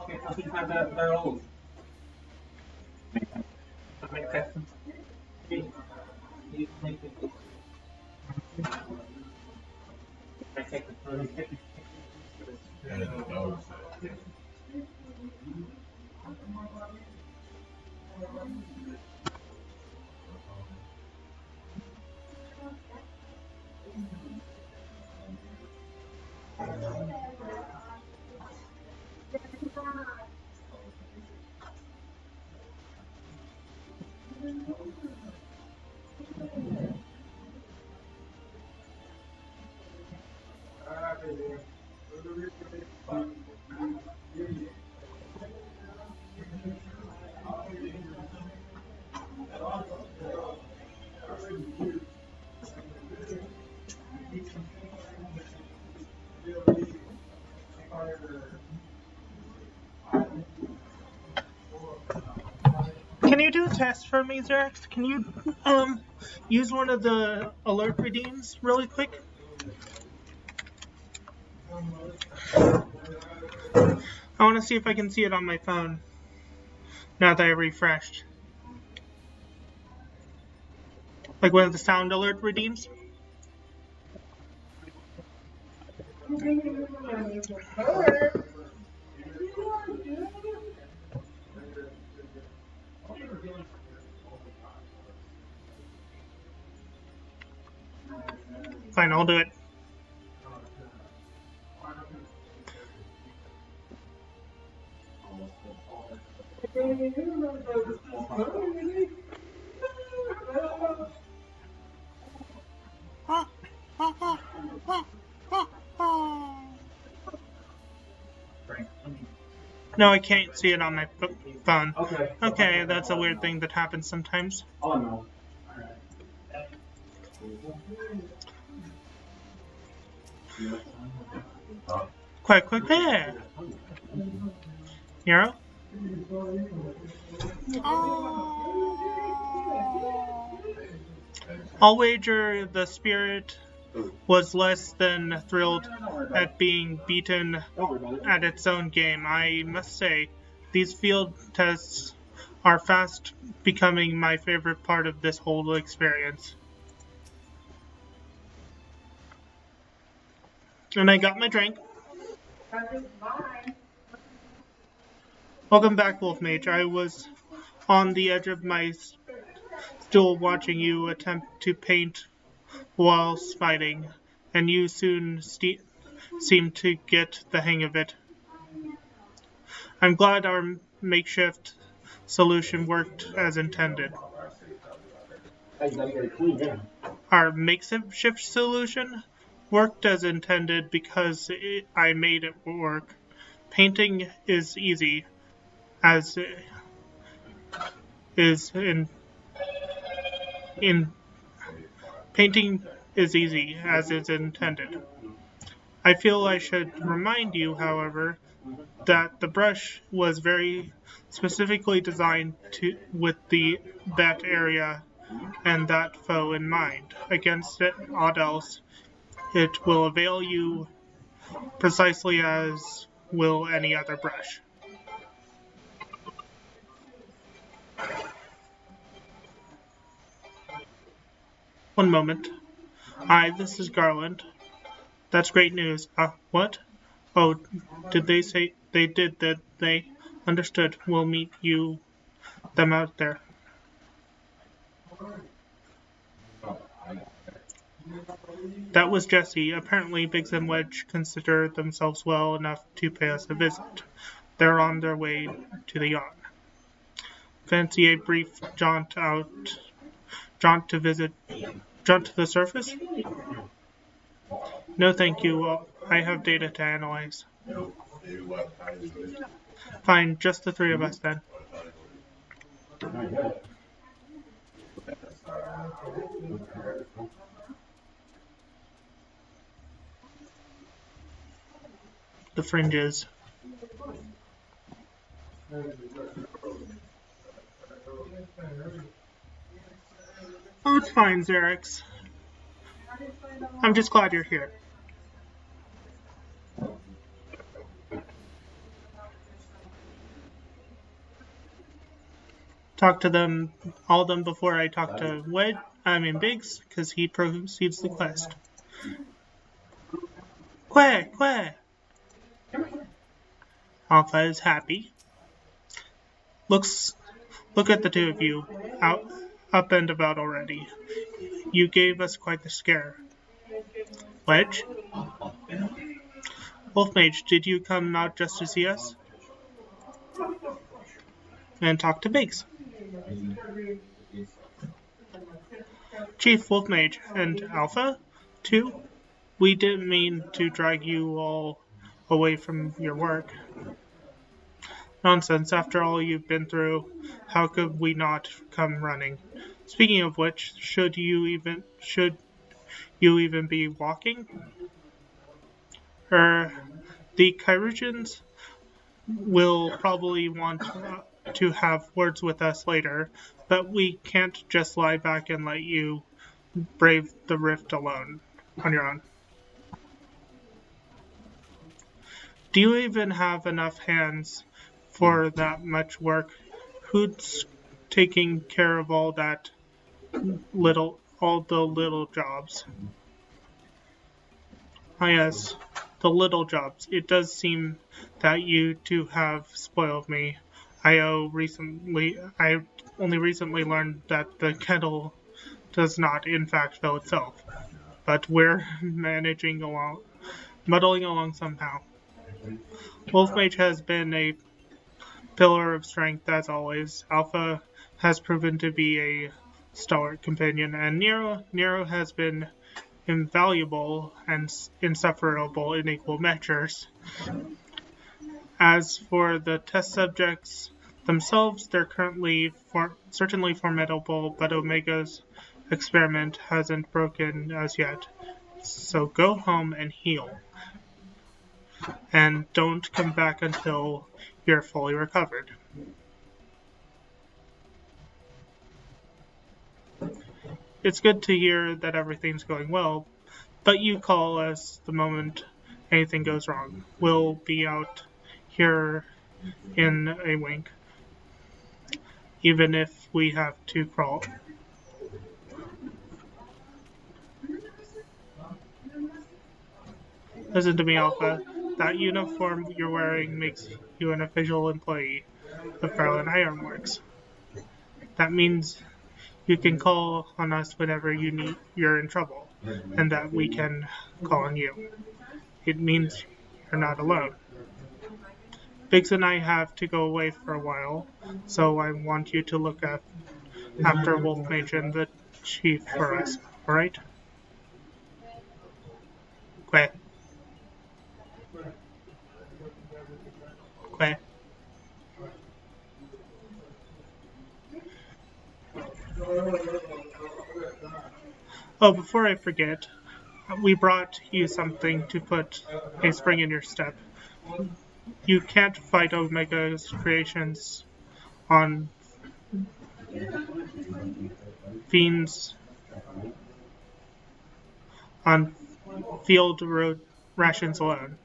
Okay, so he's not that old. Mike Tyson? He's like 56. I take the 36. Can you do a test for me, Xerax? Can you use one of the alert redeems really quick? I want to see if I can see it on my phone now that I refreshed. Like one of the sound alert redeems? Fine, I'll do it. No, I can't see it on my phone. Okay. Okay, that's a weird thing that happens sometimes. Oh no. Quick, there! Hero? I'll wager the spirit was less than thrilled at being beaten at its own game. I must say, these field tests are fast becoming my favorite part of this whole experience. And I got my drink. Welcome back, Wolf Mage. I was on the edge of my stool watching you attempt to paint whilst fighting, and you soon seemed to get the hang of it. I'm glad our makeshift solution worked as intended. Our makeshift solution worked as intended because I made it work. Painting is easy, as is painting is easy as is intended. I feel I should remind you, however, that the brush was very specifically designed with that area and that foe in mind. Against aught else, it will avail you precisely as will any other brush. One moment. Hi, this is Garland. That's great news. What? Oh, did they say they did that? They understood. We'll meet them out there. That was Jesse. Apparently, Biggs and Wedge consider themselves well enough to pay us a visit. They're on their way to the yacht. Fancy a brief jaunt to the surface? No, thank you. I have data to analyze. Fine, just the three of us then. The fringes. Oh, it's fine, Xerax. I'm just glad you're here. Talk to them, all of them, before I talk to Biggs, because he proceeds the quest. Quay! Alpha is happy. Look at the two of you, up and about already. You gave us quite the scare. Wedge? Wolf Mage, did you come out just to see us? And talk to Biggs. Chief, Wolf Mage, and Alpha, too? We didn't mean to drag you all away from your work. Nonsense, after all you've been through, how could we not come running? Speaking of which, should you even be walking? The Kyrusians will probably want to have words with us later, but we can't just lie back and let you brave the rift alone, on your own. Do you even have enough hands for that much work? Who's taking care of all the little jobs? Ah, yes, the little jobs. It does seem that you two have spoiled me. I only recently learned that the kettle does not, in fact, fill itself, but we're muddling along somehow. Mage has been a pillar of strength as always. Alpha has proven to be a stalwart companion, and Nero has been invaluable and insufferable in equal measures. As for the test subjects themselves, they're currently certainly formidable, but Omega's experiment hasn't broken as yet. So go home and heal. And don't come back until you're fully recovered. It's good to hear that everything's going well, but you call us the moment anything goes wrong. We'll be out here in a wink, even if we have to crawl. Listen to me, Alpha. That uniform you're wearing makes you an official employee of Garland Ironworks. That means you can call on us whenever you're in trouble, and that we can call on you. It means you're not alone. Biggs and I have to go away for a while, so I want you to look after Mage and the chief for us, alright? Quay. Oh, before I forget, we brought you something to put a spring in your step. You can't fight Omega's creations on fiends on field road rations alone.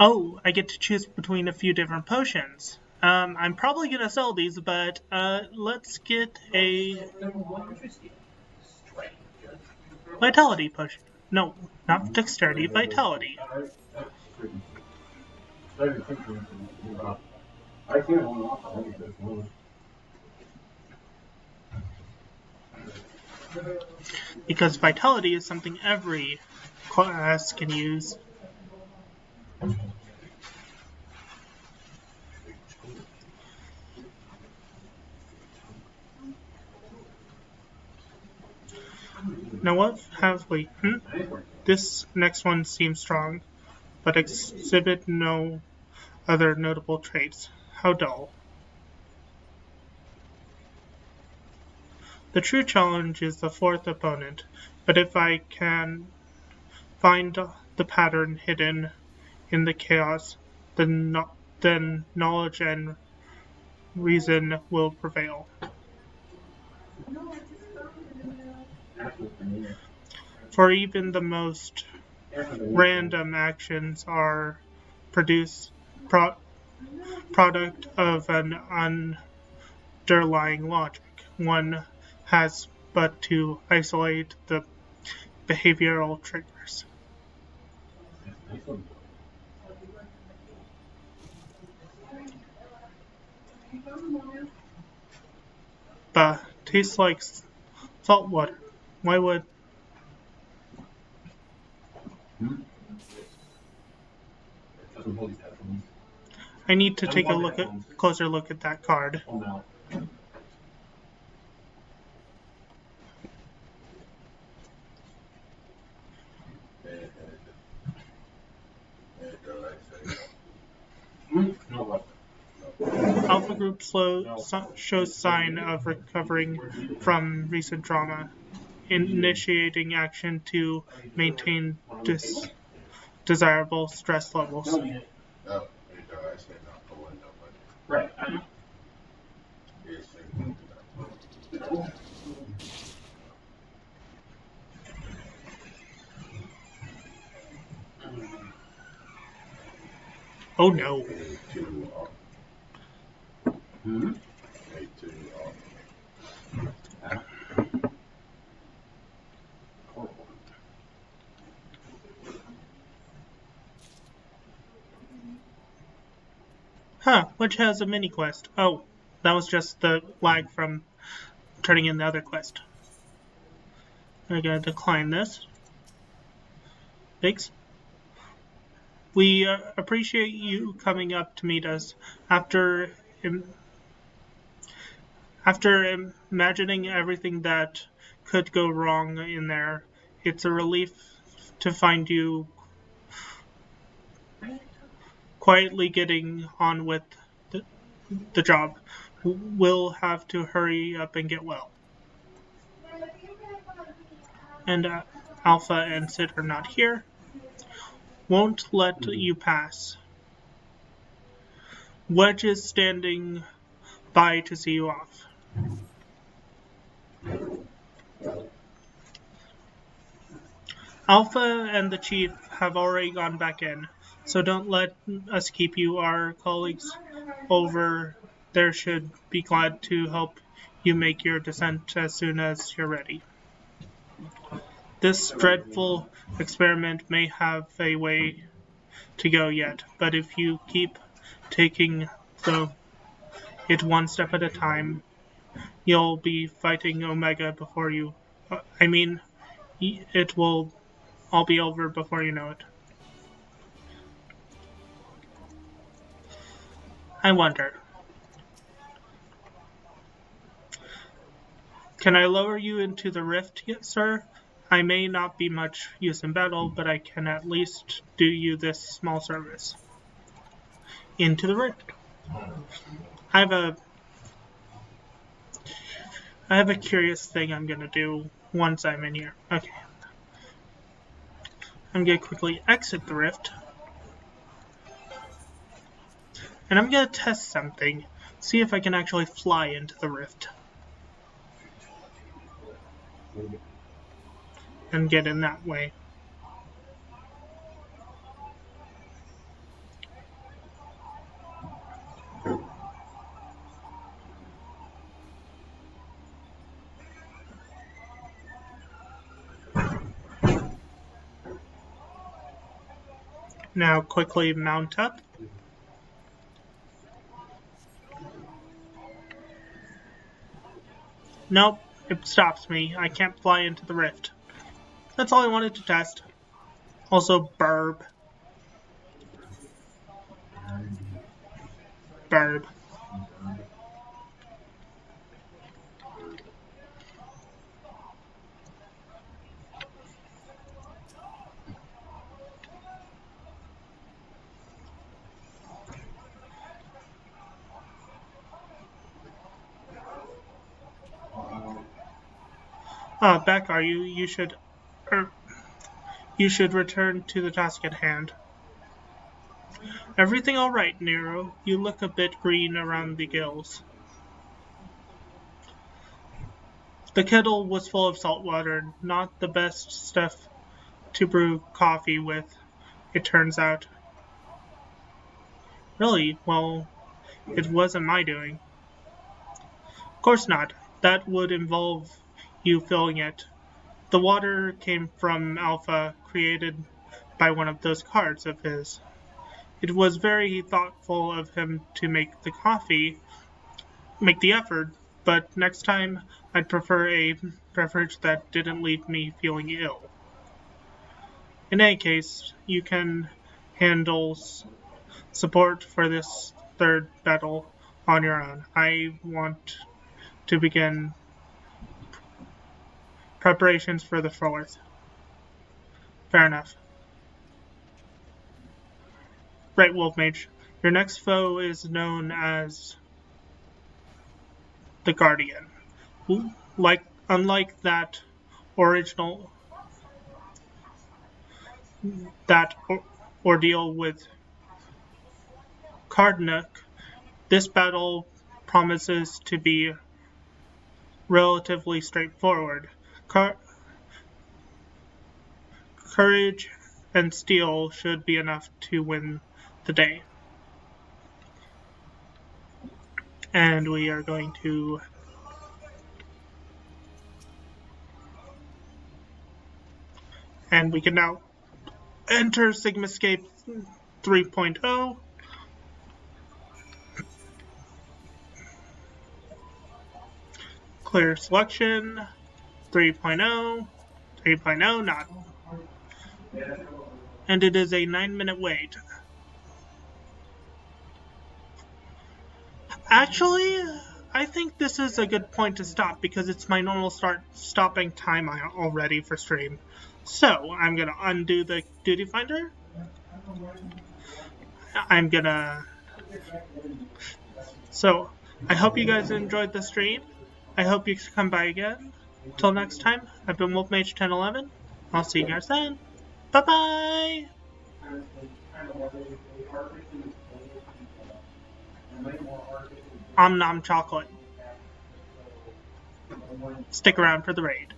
Oh, I get to choose between a few different potions. I'm probably gonna sell these, but let's get a vitality potion. No, not dexterity, vitality. Because vitality is something every class can use. Now what have we? This next one seems strong, but exhibit no other notable traits. How dull. The true challenge is the fourth opponent, but if I can find the pattern hidden in the chaos, then knowledge and reason will prevail. For even the most random actions are product of an underlying logic. One has but to isolate the behavioral triggers. Bah, tastes like salt water. Why would... I need to take a closer look at that card. Alpha Group shows sign of recovering from recent trauma, initiating action to maintain desirable stress levels. No, you- No, I say not the window, but right, I know. you say not that. Oh no. A2 off. Hmm? A2 off. Horrible. Huh, which has a mini quest. Oh, that was just the lag from turning in the other quest. I'm gonna decline this. Thanks. We appreciate you coming up to meet us after imagining everything that could go wrong in there. It's a relief to find you quietly getting on with the job. We'll have to hurry up and get well. And Alpha and Sid are not here. Won't let you pass. Wedge is standing by to see you off. Alpha and the Chief have already gone back in, so don't let us keep you. Our colleagues over there should be glad to help you make your descent as soon as you're ready. This dreadful experiment may have a way to go yet, but if you keep taking it one step at a time, you'll be fighting Omega before you. It will all be over before you know it. I wonder. Can I lower you into the rift, sir? I may not be much use in battle, but I can at least do you this small service. Into the rift. I have a curious thing I'm gonna do once I'm in here. Okay. I'm gonna quickly exit the rift. And I'm gonna test something. See if I can actually fly into the rift. And get in that way. Now quickly mount up. Nope, it stops me. I can't fly into the rift. That's all I wanted to test. Also, burb. Burb. Back are you? You should return to the task at hand. Everything all right, Nero? You look a bit green around the gills. The kettle was full of salt water, not the best stuff to brew coffee with, it turns out. Really? Well, it wasn't my doing. Of course not. That would involve you filling it. The water came from Alpha, created by one of those cards of his. It was very thoughtful of him to make the effort, but next time I'd prefer a beverage that didn't leave me feeling ill. In any case, you can handle support for this third battle on your own. I want to begin preparations for the fourth. Fair enough. Right, Wolf Mage. Your next foe is known as the Guardian. Unlike that ordeal with Cardnook, this battle promises to be relatively straightforward. Courage and steel should be enough to win the day. And we are going to we can now enter Sigmascape 3.0. Clear selection 3.0, 3.0 not. And it is a 9-minute wait. Actually, I think this is a good point to stop because it's my normal stopping time already for stream. So, I'm going to undo the duty finder. So, I hope you guys enjoyed the stream. I hope you come by again. Till next time, I've been Mage 1011. I'll see you guys then. Bye-bye! Om nom chocolate. Stick around for the raid.